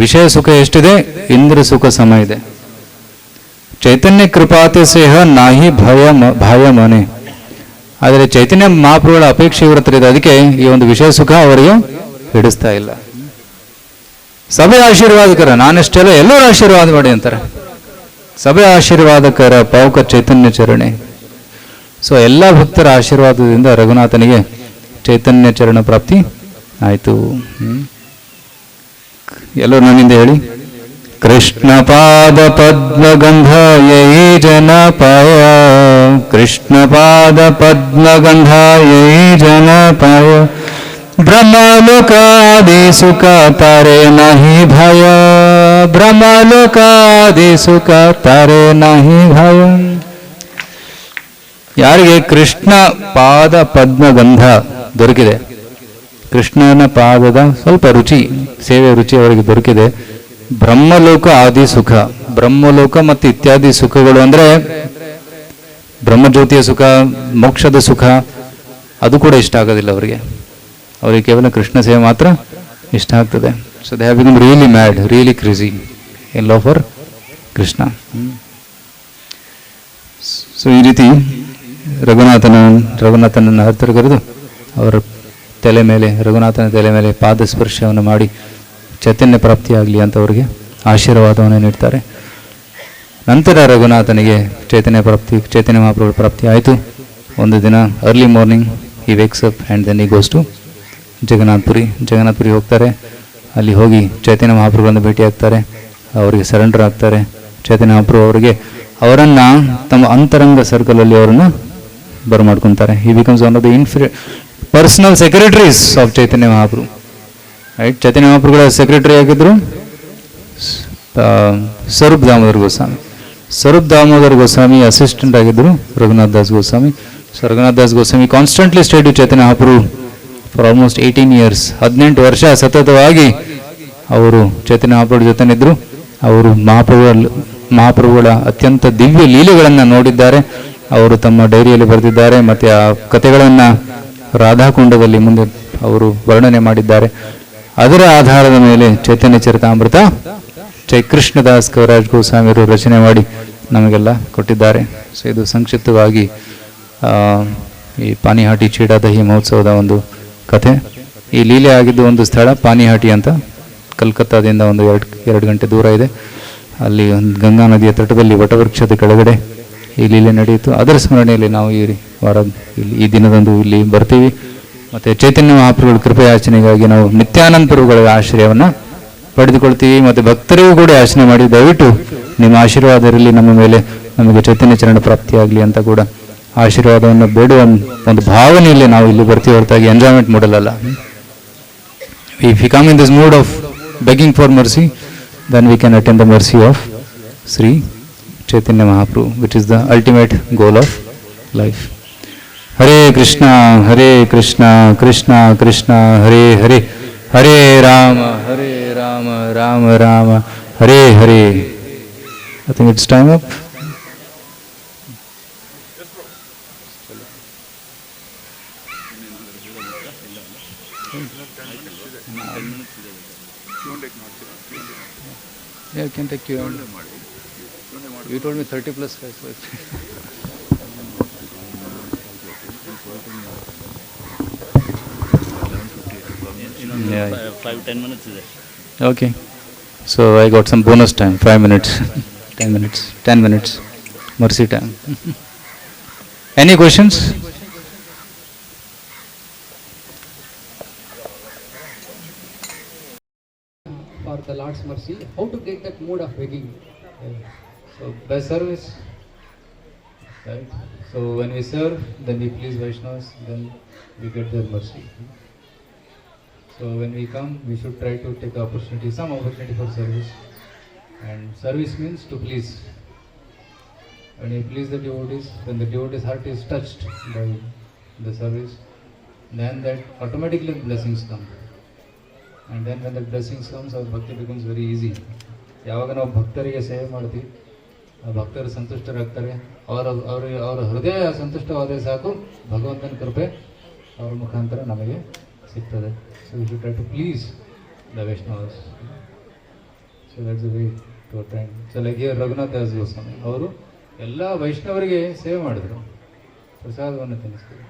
S1: ವಿಷಯ ಸುಖ ಎಷ್ಟಿದೆ, ಇಂದ್ರ ಸುಖ ಸಮ ಇದೆ. ಚೈತನ್ಯ ಕೃಪಾತೆ ಸೇಹ ನಾಹಿ ಭಯ ಮನೆ. ಆದರೆ ಚೈತನ್ಯ ಮಹಾಪ್ರಭುಗಳ ಅಪೇಕ್ಷೆ ಇವ್ರ ಹತ್ರ ಇದೆ, ಅದಕ್ಕೆ ಈ ಒಂದು ವಿಷಯ ಸುಖ ಅವರಿಗೆ ಹಿಡಿಸ್ತಾ ಇಲ್ಲ. ಸಭೆ ಆಶೀರ್ವಾದಕರ, ನಾನೆಷ್ಟೆಲ್ಲ ಎಲ್ಲರೂ ಆಶೀರ್ವಾದ ಮಾಡಿ ಅಂತಾರೆ. ಸಭೆ ಆಶೀರ್ವಾದಕರ ಪಾವಕ ಚೈತನ್ಯ ಚರಣೆ. ಸೊ ಎಲ್ಲ ಭಕ್ತರ ಆಶೀರ್ವಾದದಿಂದ ರಘುನಾಥನಿಗೆ ಚೈತನ್ಯ ಚರಣ ಪ್ರಾಪ್ತಿ ಆಯಿತು. ಎಲ್ಲರೂ ನನ್ನಿಂದ ಹೇಳಿ, ಕೃಷ್ಣ ಪಾದ ಪದ್ಮಗಂಧ ಯೈ ಜನ ಪಾಯ, ಕೃಷ್ಣ ಪಾದ ಪದ್ಮಗಂಧ ಯೈ ಜನ ಪಾಯ, ಬ್ರಹ್ಮಲೋಕಾದಿ ಸುಖ ತಾರೆ ನಹಿ ಭಯ, ಬ್ರಹ್ಮಲೋಕಾದಿ ಸುಖ ತಾರೆ ನಹಿ ಭಯ. ಯಾರಿಗೆ ಕೃಷ್ಣ ಪಾದ ಪದ್ಮಗಂಧ ದೊರಕಿದೆ, ಕೃಷ್ಣನ ಪಾದದ ಸ್ವಲ್ಪ ರುಚಿ, ಸೇವೆ ರುಚಿ ಅವರಿಗೆ ದೊರಕಿದೆ, ಬ್ರಹ್ಮಲೋಕ ಆದಿ ಸುಖ, ಬ್ರಹ್ಮಲೋಕ ಮತ್ತು ಇತ್ಯಾದಿ ಸುಖಗಳು ಅಂದ್ರೆ ಬ್ರಹ್ಮಜ್ಯೋತಿಯ ಸುಖ, ಮೋಕ್ಷದ ಸುಖ, ಅದು ಕೂಡ ಇಷ್ಟ ಆಗೋದಿಲ್ಲ ಅವರಿಗೆ. ಅವರಿಗೆ ಕೇವಲ ಕೃಷ್ಣ ಸೇವೆ ಮಾತ್ರ ಇಷ್ಟ ಆಗ್ತದೆ. So they have become really mad, really crazy in love for Krishna. So ಈ ರೀತಿ ರಘುನಾಥನನ್ನು ಹತ್ತಿರ ಕರೆದು ಅವರ ತಲೆ ಮೇಲೆ, ರಘುನಾಥನ ತಲೆ ಮೇಲೆ ಪಾದ ಸ್ಪರ್ಶವನ್ನು ಮಾಡಿ ಚೈತನ್ಯ ಪ್ರಾಪ್ತಿಯಾಗಲಿ ಅಂತ ಅವರಿಗೆ ಆಶೀರ್ವಾದವನ್ನು ನೀಡ್ತಾರೆ. ನಂತರ ರಘುನಾಥನಿಗೆ ಚೈತನ್ಯ ಮಹಾಪ್ರಭುಗಳ ಪ್ರಾಪ್ತಿ ಆಯಿತು. ಒಂದು ದಿನ early morning he wakes up and then he goes to Jagannathpuri ಹೋಗ್ತಾರೆ. ಅಲ್ಲಿ ಹೋಗಿ ಚೈತನ್ಯ ಮಹಾಪ್ರಭುಗಳನ್ನು ಭೇಟಿ ಆಗ್ತಾರೆ, ಅವರಿಗೆ ಸರೆಂಡರ್ ಆಗ್ತಾರೆ. ಚೈತನ್ಯ ಮಹಾಪ್ರಭು ಅವರನ್ನು ತಮ್ಮ ಅಂತರಂಗ ಸರ್ಕಲಲ್ಲಿ ಅವರನ್ನು ಬರಮಾಡ್ಕೊತಾರೆ. He becomes one of the personal secretaries of Chaitanya Mahaprabhu. Right. Chaitanya ಮಹಾಪ್ರಭುಗಳ secretary ಆಗಿದ್ದರು ಸ್ವರೂಪ್ ದಾಮೋದರ್ ಗೋಸ್ವಾಮಿ ಅಸಿಸ್ಟೆಂಟ್ ಆಗಿದ್ದರು Raghunath Das Goswami. So Raghunath Das Goswami constantly stayed with Chaitanya Mahaprabhu for almost 18 years, 18 ವರ್ಷ ಸತತವಾಗಿ ಅವರು ಚೈತನ್ಯ ಮಹಾಪ್ರಭು ಜೊತೆನಿದ್ರು. ಅವರು ಮಹಾಪ್ರಭುಗಳ ಅತ್ಯಂತ ದಿವ್ಯ ಲೀಲೆಗಳನ್ನು ನೋಡಿದ್ದಾರೆ. ಅವರು ತಮ್ಮ ಡೈರಿಯಲ್ಲಿ ಬರೆದಿದ್ದಾರೆ, ಮತ್ತು ಆ ಕಥೆಗಳನ್ನು ರಾಧಾಕುಂಡದಲ್ಲಿ ಮುಂದೆ ಅವರು ವರ್ಣನೆ ಮಾಡಿದ್ದಾರೆ. ಅದರ ಆಧಾರದ ಮೇಲೆ ಚೈತನ್ಯ ಚರಿತಾಮೃತ ಕೃಷ್ಣದಾಸ್ ಕವಿರಾಜ್ ಗೋಸ್ವಾಮಿಯವರು ರಚನೆ ಮಾಡಿ ನಮಗೆಲ್ಲ ಕೊಟ್ಟಿದ್ದಾರೆ. ಸೊ ಇದು ಸಂಕ್ಷಿಪ್ತವಾಗಿ ಈ ಪಾನಿಹಾಟಿ ಚೀಡಾದಹಿ ಮಹೋತ್ಸವದ ಒಂದು ಕಥೆ. ಈ ಲೀಲೆ ಆಗಿದ್ದು ಒಂದು ಸ್ಥಳ ಪಾನಿಹಾಟಿ ಅಂತ, ಕಲ್ಕತ್ತಾದಿಂದ ಒಂದು 2 ಗಂಟೆ ದೂರ ಇದೆ. ಅಲ್ಲಿ ಒಂದು ಗಂಗಾ ನದಿಯ ತಟದಲ್ಲಿ ವಟವೃಕ್ಷದ ಕೆಳಗಡೆ ಈ ಲೀಲೆ ನಡೆಯಿತು. ಅದರ ಸ್ಮರಣೆಯಲ್ಲಿ ನಾವು ಈ ದಿನದಂದು ಇಲ್ಲಿ ಬರ್ತೀವಿ. ಮತ್ತು ಚೈತನ್ಯ ಮಹಾಪ್ರಭುಗಳ ಕೃಪೆಯಾಚನೆಗಾಗಿ ನಾವು ನಿತ್ಯಾನಂದ ಪ್ರಭುಗಳ ಆಶ್ರಯವನ್ನು ಪಡೆದುಕೊಳ್ತೀವಿ. ಮತ್ತು ಭಕ್ತರಿಗೂ ಕೂಡ ಯಾಚನೆ ಮಾಡಿ, ದಯವಿಟ್ಟು ನಿಮ್ಮ ಆಶೀರ್ವಾದ ಇರಲಿ ನಮ್ಮ ಮೇಲೆ, ನಮಗೆ ಚೈತನ್ಯ ಚರಣ ಪ್ರಾಪ್ತಿಯಾಗಲಿ ಅಂತ ಕೂಡ ಆಶೀರ್ವಾದವನ್ನು ಬೇಡುವ ಒಂದು ಭಾವನೆಯಲ್ಲಿ ನಾವು ಇಲ್ಲಿ ಬರ್ತೀವಿ, ಹೊರತಾಗಿ ಎಂಜಾಯ್ಮೆಂಟ್ ಮೂಡಲ್ಲ. If you come in this mood of begging for mercy, then we can attain the mercy of Sri Chaitanya Mahaprabhu, which is the ultimate goal of life. Hare Krishna Krishna Krishna Hare Hare, Hare Rama Rama Rama Hare Hare. I think it's time up. Yeah, you can take you. You told me 30 plus. Yeah.
S2: 5-10 minutes is it?
S1: Okay. So I got some bonus time, 5 minutes, 10 minutes, 10 minutes, mercy time. Any questions?
S3: For the Lord's mercy, how to get that mode of begging?
S1: So by service, right? So when we serve, then we please Vaishnavas, then we get their mercy. So when we come, we should try to take opportunity, some opportunity for service. And service means to please. When you please the devotees, when the devotee's heart is touched by the service, then that automatically blessings come. And then when the blessings comes, our bhakti becomes very easy. ಯಾವಾಗ ನಾವು ಭಕ್ತರಿಗೆ ಸೇವೆ ಮಾಡ್ತೀವಿ, ಆ ಭಕ್ತರು ಸಂತುಷ್ಟರಾಗ್ತಾರೆ. ಅವರ ಹೃದಯ ಸಂತುಷ್ಟವಾದರೆ ಸಾಕು, ಭಗವಂತನ ಕೃಪೆ ಅವರ ಮುಖಾಂತರ ನಮಗೆ ಸಿಗ್ತದೆ. So we should try to please the Vaishnavas. So that's the way to attain. So like here Raghunath Das Goswami, ಅವರು ಎಲ್ಲ ವೈಷ್ಣವರಿಗೆ ಸೇವೆ ಮಾಡಿದ್ರು, ಪ್ರಸಾದವನ್ನು ತಿನ್ನಿಸಿದ್ರು.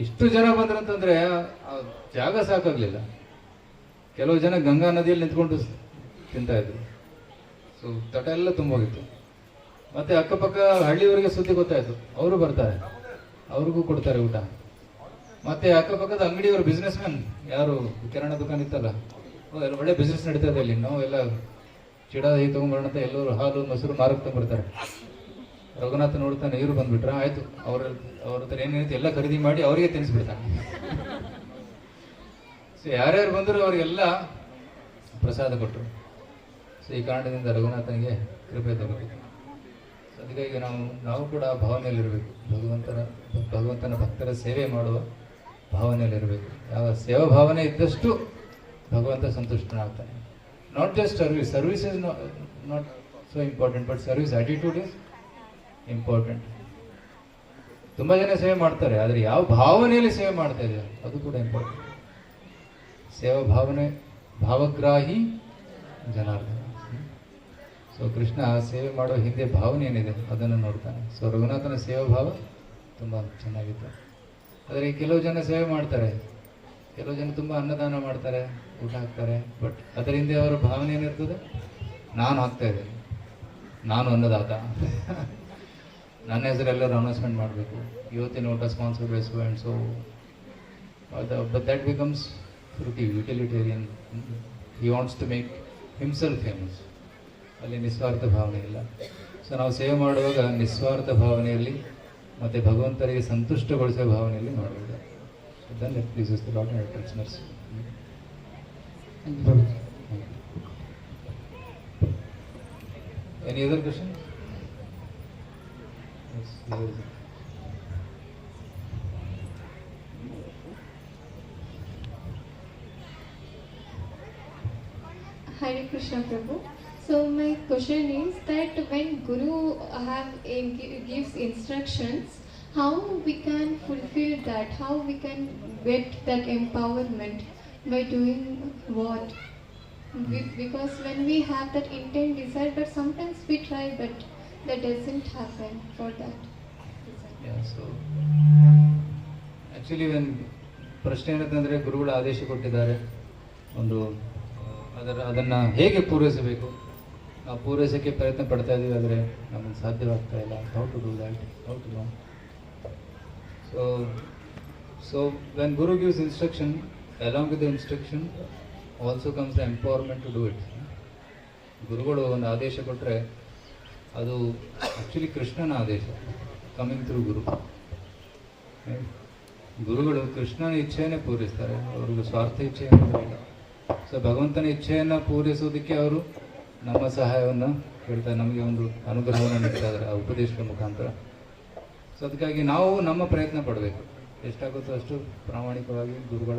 S1: ಇಷ್ಟು ಜನ ಬಂದ್ರಂತಂದ್ರೆ ಆ ಜಾಗ ಸಾಕಾಗಲಿಲ್ಲ. ಕೆಲವು ಜನ ಗಂಗಾ ನದಿಯಲ್ಲಿ ನಿಂತ್ಕೊಂಡು ತಿಂತಾ ಇದ್ರು. ಸೊ ತಟ ಎಲ್ಲ ತುಂಬೋಗಿತ್ತು. ಮತ್ತೆ ಅಕ್ಕಪಕ್ಕ ಹಳ್ಳಿಯವರಿಗೆ ಸುದ್ದಿ ಗೊತ್ತಾಯ್ತು, ಅವರು ಬರ್ತಾರೆ, ಅವ್ರಿಗೂ ಕೊಡ್ತಾರೆ ಊಟ. ಮತ್ತೆ ಅಕ್ಕಪಕ್ಕದ ಅಂಗಡಿಯವರು, ಬಿಸ್ನೆಸ್ ಮ್ಯಾನ್, ಯಾರು ಕಿರಾಣ ದುಕಾನ್ ಇತ್ತಲ್ಲ, ಎಲ್ಲ ಒಳ್ಳೆ ಬಿಸ್ನೆಸ್ ನಡೀತದೆ ಇಲ್ಲಿ, ನಾವು ಎಲ್ಲ ಚಿಡ ದಹಿ ತೊಗೊಂಡ್ಬರೋಣ ಅಂತ ಎಲ್ಲರೂ ಹಾಲು ಮೊಸರು ಮಾರಕ್ಕೆ ತಗೊಂಡ್ಬರ್ತಾರೆ. ರಘುನಾಥ ನೋಡ್ತಾನೆ, ಇವರು ಬಂದ್ಬಿಟ್ರೆ ಆಯ್ತು, ಅವ್ರ ಹತ್ರ ಏನೇನೈತೆ ಎಲ್ಲ ಖರೀದಿ ಮಾಡಿ ಅವರಿಗೆ ತಿನ್ನಿಸ್ಬಿಡ್ತಾನೆ. ಸೊ ಯಾರ್ಯಾರು ಬಂದರೂ ಅವರಿಗೆಲ್ಲ ಪ್ರಸಾದ ಕೊಟ್ಟರು. ಸೊ ಈ ಕಾರಣದಿಂದ ರಘುನಾಥನಿಗೆ ಕೃಪೆ ತಗೋಬೇಕು. ಸೊ ಅದಕ್ಕಾಗಿ ನಾವು ಕೂಡ ಆ ಭಾವನೆಯಲ್ಲಿರಬೇಕು, ಭಗವಂತನ ಭಕ್ತರ ಸೇವೆ ಮಾಡುವ ಭಾವನೆಯಲ್ಲಿರಬೇಕು. ಯಾವ ಸೇವಾ ಭಾವನೆ ಇದ್ದಷ್ಟು ಭಗವಂತ ಸಂತುಷ್ಟನಾಗ್ತಾನೆ. Not just service is not so important, but service attitude is important. ತುಂಬ ಜನ ಸೇವೆ ಮಾಡ್ತಾರೆ, ಆದರೆ ಯಾವ ಭಾವನೆಯಲ್ಲಿ ಸೇವೆ ಮಾಡ್ತಾ ಇದೆಯಾ ಅದು ಕೂಡ ಇಂಪಾರ್ಟೆಂಟ್. ಸೇವಾ ಭಾವನೆ, ಭಾವಗ್ರಾಹಿ ಜನಾರ್ದನ. ಸೊ ಕೃಷ್ಣ ಸೇವೆ ಮಾಡೋ ಹಿಂದೆ ಭಾವನೆ ಏನಿದೆ ಅದನ್ನು ನೋಡ್ತಾನೆ. ಸೊ ರಘುನಾಥನ ಸೇವಾ ಭಾವ ತುಂಬ ಚೆನ್ನಾಗಿತ್ತು. ಆದರೆ ಕೆಲವು ಜನ ಸೇವೆ ಮಾಡ್ತಾರೆ, ಕೆಲವು ಜನ ತುಂಬ ಅನ್ನದಾನ ಮಾಡ್ತಾರೆ, ಊಟ ಹಾಕ್ತಾರೆ, ಬಟ್ ಅದರ ಹಿಂದೆ ಅವರ ಭಾವನೆ ಏನಿರ್ತದೆ, ನಾನು ಹಾಕ್ತಾ ಇದ್ದೇನೆ, ನಾನು ಅನ್ನದಾತ, ನನ್ನ ಹೆಸರು ಎಲ್ಲರೂ ಅನೌನ್ಸ್ಮೆಂಟ್ ಮಾಡಬೇಕು, ಇವತ್ತಿನ ಊಟ ಸ್ಪಾನ್ಸರ್ ಬೇಕು. And so but that becomes utilitarian. He wants to make himself famous. ಅಲ್ಲಿ ನಿಸ್ವಾರ್ಥ ಭಾವನೆ ಇಲ್ಲ. ಸೊ ನಾವು ಸೇವೆ ಮಾಡುವಾಗ ನಿಸ್ವಾರ್ಥ ಭಾವನೆಯಲ್ಲಿ ಮತ್ತು ಭಗವಂತರಿಗೆ ಸಂತುಷ್ಟಗೊಳಿಸುವ ಭಾವನೆಯಲ್ಲಿ ಮಾಡಬೇಕು. Then it pleases the Lord and it's mercy. Any other question?
S4: Hare Krishna Prabhu. So my question is that when Guru gives instructions, how we can fulfill that? How we can get that empowerment by doing what? Because when we have that intent desire, but sometimes we try, but that doesn't happen for that.
S1: Yeah, so actually when ಪ್ರಶ್ನೆ ಏನಂತಂದರೆ, ಗುರುಗಳು ಆದೇಶ ಕೊಟ್ಟಿದ್ದಾರೆ, ಒಂದು ಅದನ್ನು ಹೇಗೆ ಪೂರೈಸಬೇಕು, ನಾವು ಪೂರೈಸೋಕ್ಕೆ ಪ್ರಯತ್ನ ಪಡ್ತಾ ಇದ್ದೀವಿ, ಆದರೆ ನಮಗೆ ಸಾಧ್ಯವಾಗ್ತಾ ಇಲ್ಲ. How to do that, how to do. So when guru gives instruction, along with the instruction also comes the empowerment to do it. ಗುರುಗಳು ಒಂದು ಆದೇಶ ಕೊಟ್ಟರೆ ಅದು ಆ್ಯಕ್ಚುಲಿ ಕೃಷ್ಣನ ಆದೇಶ, ಕಮಿಂಗ್ ಥ್ರೂ ಗುರು. ಗುರುಗಳು ಕೃಷ್ಣನ ಇಚ್ಛೆಯನ್ನೇ ಪೂರೈಸ್ತಾರೆ, ಅವ್ರಿಗೆ ಸ್ವಾರ್ಥ ಇಚ್ಛೆ ಇಲ್ಲ. ಸೊ ಭಗವಂತನ ಇಚ್ಛೆಯನ್ನು ಪೂರೈಸೋದಕ್ಕೆ ಅವರು ನಮ್ಮ ಸಹಾಯವನ್ನು ಕೇಳ್ತಾರೆ, ನಮಗೆ ಒಂದು ಅನುಗ್ರಹವನ್ನು ನೀಡ್ತಾ ಇದ್ದಾರೆ ಆ ಉಪದೇಶದ ಮುಖಾಂತರ. ಸೊ ಅದಕ್ಕಾಗಿ ನಾವು ನಮ್ಮ ಪ್ರಯತ್ನ ಪಡಬೇಕು, ಎಷ್ಟಾಗುತ್ತೋ ಅಷ್ಟು ಪ್ರಾಮಾಣಿಕವಾಗಿ ಗುರುಗಳ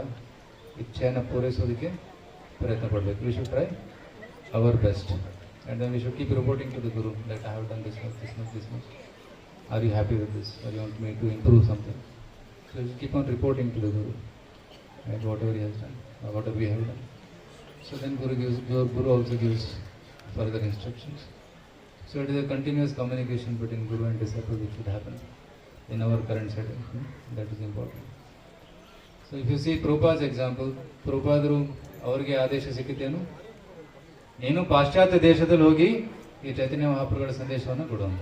S1: ಇಚ್ಛೆಯನ್ನು ಪೂರೈಸೋದಕ್ಕೆ ಪ್ರಯತ್ನ ಪಡಬೇಕು. We should try our best and then we should keep reporting to the guru that I have done this much, this much, this much. Are you happy with this? Are you want me to improve something? So you keep on reporting to the guru and whatever he has done, or whatever we have done. So then Guru also gives further instructions. So it is a continuous communication between Guru and disciple which should happen in our current setting. That is important. So if you see Prabhupada's example, Prabhupada ಅವರಿಗೆ ಆದೇಶ ಸಿಕ್ಕಿತೇನು, ನೀನು ಪಾಶ್ಚಾತ್ಯ ದೇಶದಲ್ಲಿ ಹೋಗಿ ಈ ಚೈತನ್ಯ ಮಹಾಪ್ರಭುಗಳ ಸಂದೇಶವನ್ನು ಕೊಡುವಂತ.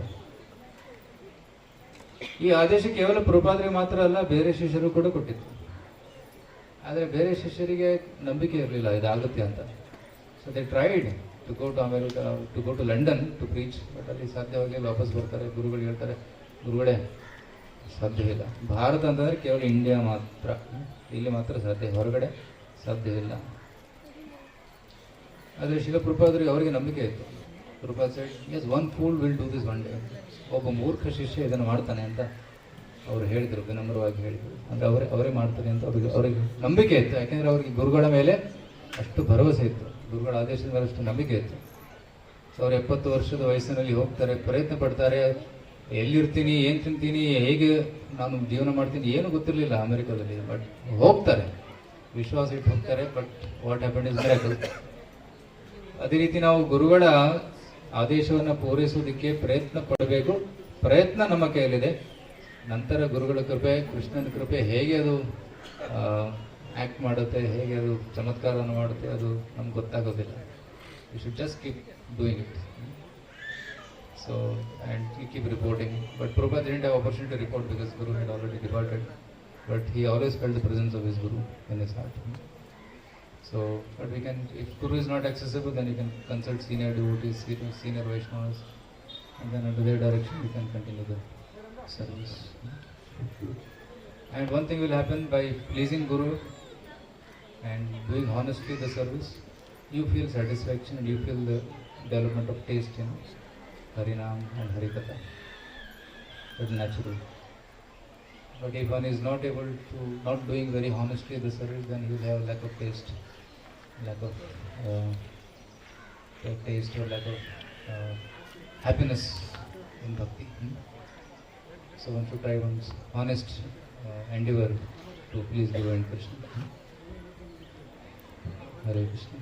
S1: ಈ ಆದೇಶ ಕೇವಲ ಪ್ರಭುಪಾದರಿಗೆ ಮಾತ್ರ ಅಲ್ಲ, ಬೇರೆ ಶಿಷ್ಯರು ಕೂಡ ಕೊಟ್ಟಿತ್ತು. ಆದರೆ ಬೇರೆ ಶಿಷ್ಯರಿಗೆ ನಂಬಿಕೆ ಇರಲಿಲ್ಲ ಇದಾಗುತ್ತೆ ಅಂತ. So they tried to go to America, to go to London to preach, but ಅಲ್ಲಿ ಸಾಧ್ಯವಾಗಲಿಲ್ಲ. ವಾಪಸ್ ಬರ್ತಾರೆ, ಗುರುಗಳು ಹೇಳ್ತಾರೆ, ಗುರುಗಳೇ ಸಾಧ್ಯವಿಲ್ಲ. ಭಾರತ ಅಂತಂದರೆ ಕೇವಲ ಇಂಡಿಯಾ ಮಾತ್ರ, ಇಲ್ಲಿ ಮಾತ್ರ ಸಾಧ್ಯ, ಹೊರಗಡೆ ಸಾಧ್ಯವಿಲ್ಲ. ಆದರೆ ಶಿಲ ಪ್ರಭುಪಾದರಿಗೆ ಅವರಿಗೆ ನಂಬಿಕೆ ಇತ್ತು. Prabhupada said yes one fool will do this one day, ಒಬ್ಬ ಮೂರ್ಖ ಶಿಷ್ಯ ಇದನ್ನು ಮಾಡ್ತಾನೆ ಅಂತ ಅವರು ಹೇಳಿದರು, ವಿನಮ್ರವಾಗಿ ಹೇಳಿದರು. ಅಂದರೆ ಅವರೇ ಮಾಡ್ತಾರೆ ಅಂತ ಅವ್ರಿಗೆ ನಂಬಿಕೆ ಇತ್ತು. ಯಾಕೆಂದರೆ ಅವರಿಗೆ ಗುರುಗಳ ಮೇಲೆ ಅಷ್ಟು ಭರವಸೆ ಇತ್ತು, ಗುರುಗಳ ಆದೇಶದ ಮೇಲೆ ಅಷ್ಟು ನಂಬಿಕೆ ಇತ್ತು. ಸೊ ಅವ್ರು 70 ವರ್ಷದ ವಯಸ್ಸಿನಲ್ಲಿ ಹೋಗ್ತಾರೆ, ಪ್ರಯತ್ನ ಪಡ್ತಾರೆ. ಎಲ್ಲಿರ್ತೀನಿ, ಏನು ತಿಂತೀನಿ, ಹೇಗೆ ನಾನು ಜೀವನ ಮಾಡ್ತೀನಿ ಏನು ಗೊತ್ತಿರಲಿಲ್ಲ ಅಮೆರಿಕದಲ್ಲಿ, ಬಟ್ ಹೋಗ್ತಾರೆ, ವಿಶ್ವಾಸ ಇಟ್ಟು ಹೋಗ್ತಾರೆ. But what happen is miracle. ಅದೇ ರೀತಿ ನಾವು ಗುರುಗಳ ಆದೇಶವನ್ನು ಪೂರೈಸೋದಕ್ಕೆ ಪ್ರಯತ್ನ ಪಡಬೇಕು. ಪ್ರಯತ್ನ ನಮ್ಮ ಕೈಯಲ್ಲಿದೆ. ನಂತರ ಗುರುಗಳ ಕೃಪೆ, ಕೃಷ್ಣನ ಕೃಪೆ ಹೇಗೆ ಅದು ಆ್ಯಕ್ಟ್ ಮಾಡುತ್ತೆ, ಹೇಗೆ ಅದು ಚಮತ್ಕಾರವನ್ನು ಮಾಡುತ್ತೆ, ಅದು ನಮ್ಗೆ ಗೊತ್ತಾಗೋದಿಲ್ಲ. You should just keep doing it. So and you keep reporting. But Prabhupada didn't have opportunity to report because Guru had already departed. But he always felt the presence of his Guru in his heart. So, but we can, if Guru is not accessible, then you can consult senior devotees, senior Vaishnavas, and then under their direction you can continue the service. And one thing will happen by pleasing Guru and doing honestly the service, you feel satisfaction and you feel the development of taste in Harinam and Harikatha. That's natural. But if one is not able to, not doing very honestly the service, then he will have lack of taste, lack of taste or lack of happiness in bhakti. So one should try one's honest endeavor to please Guru and Krishna. Hare Krishna.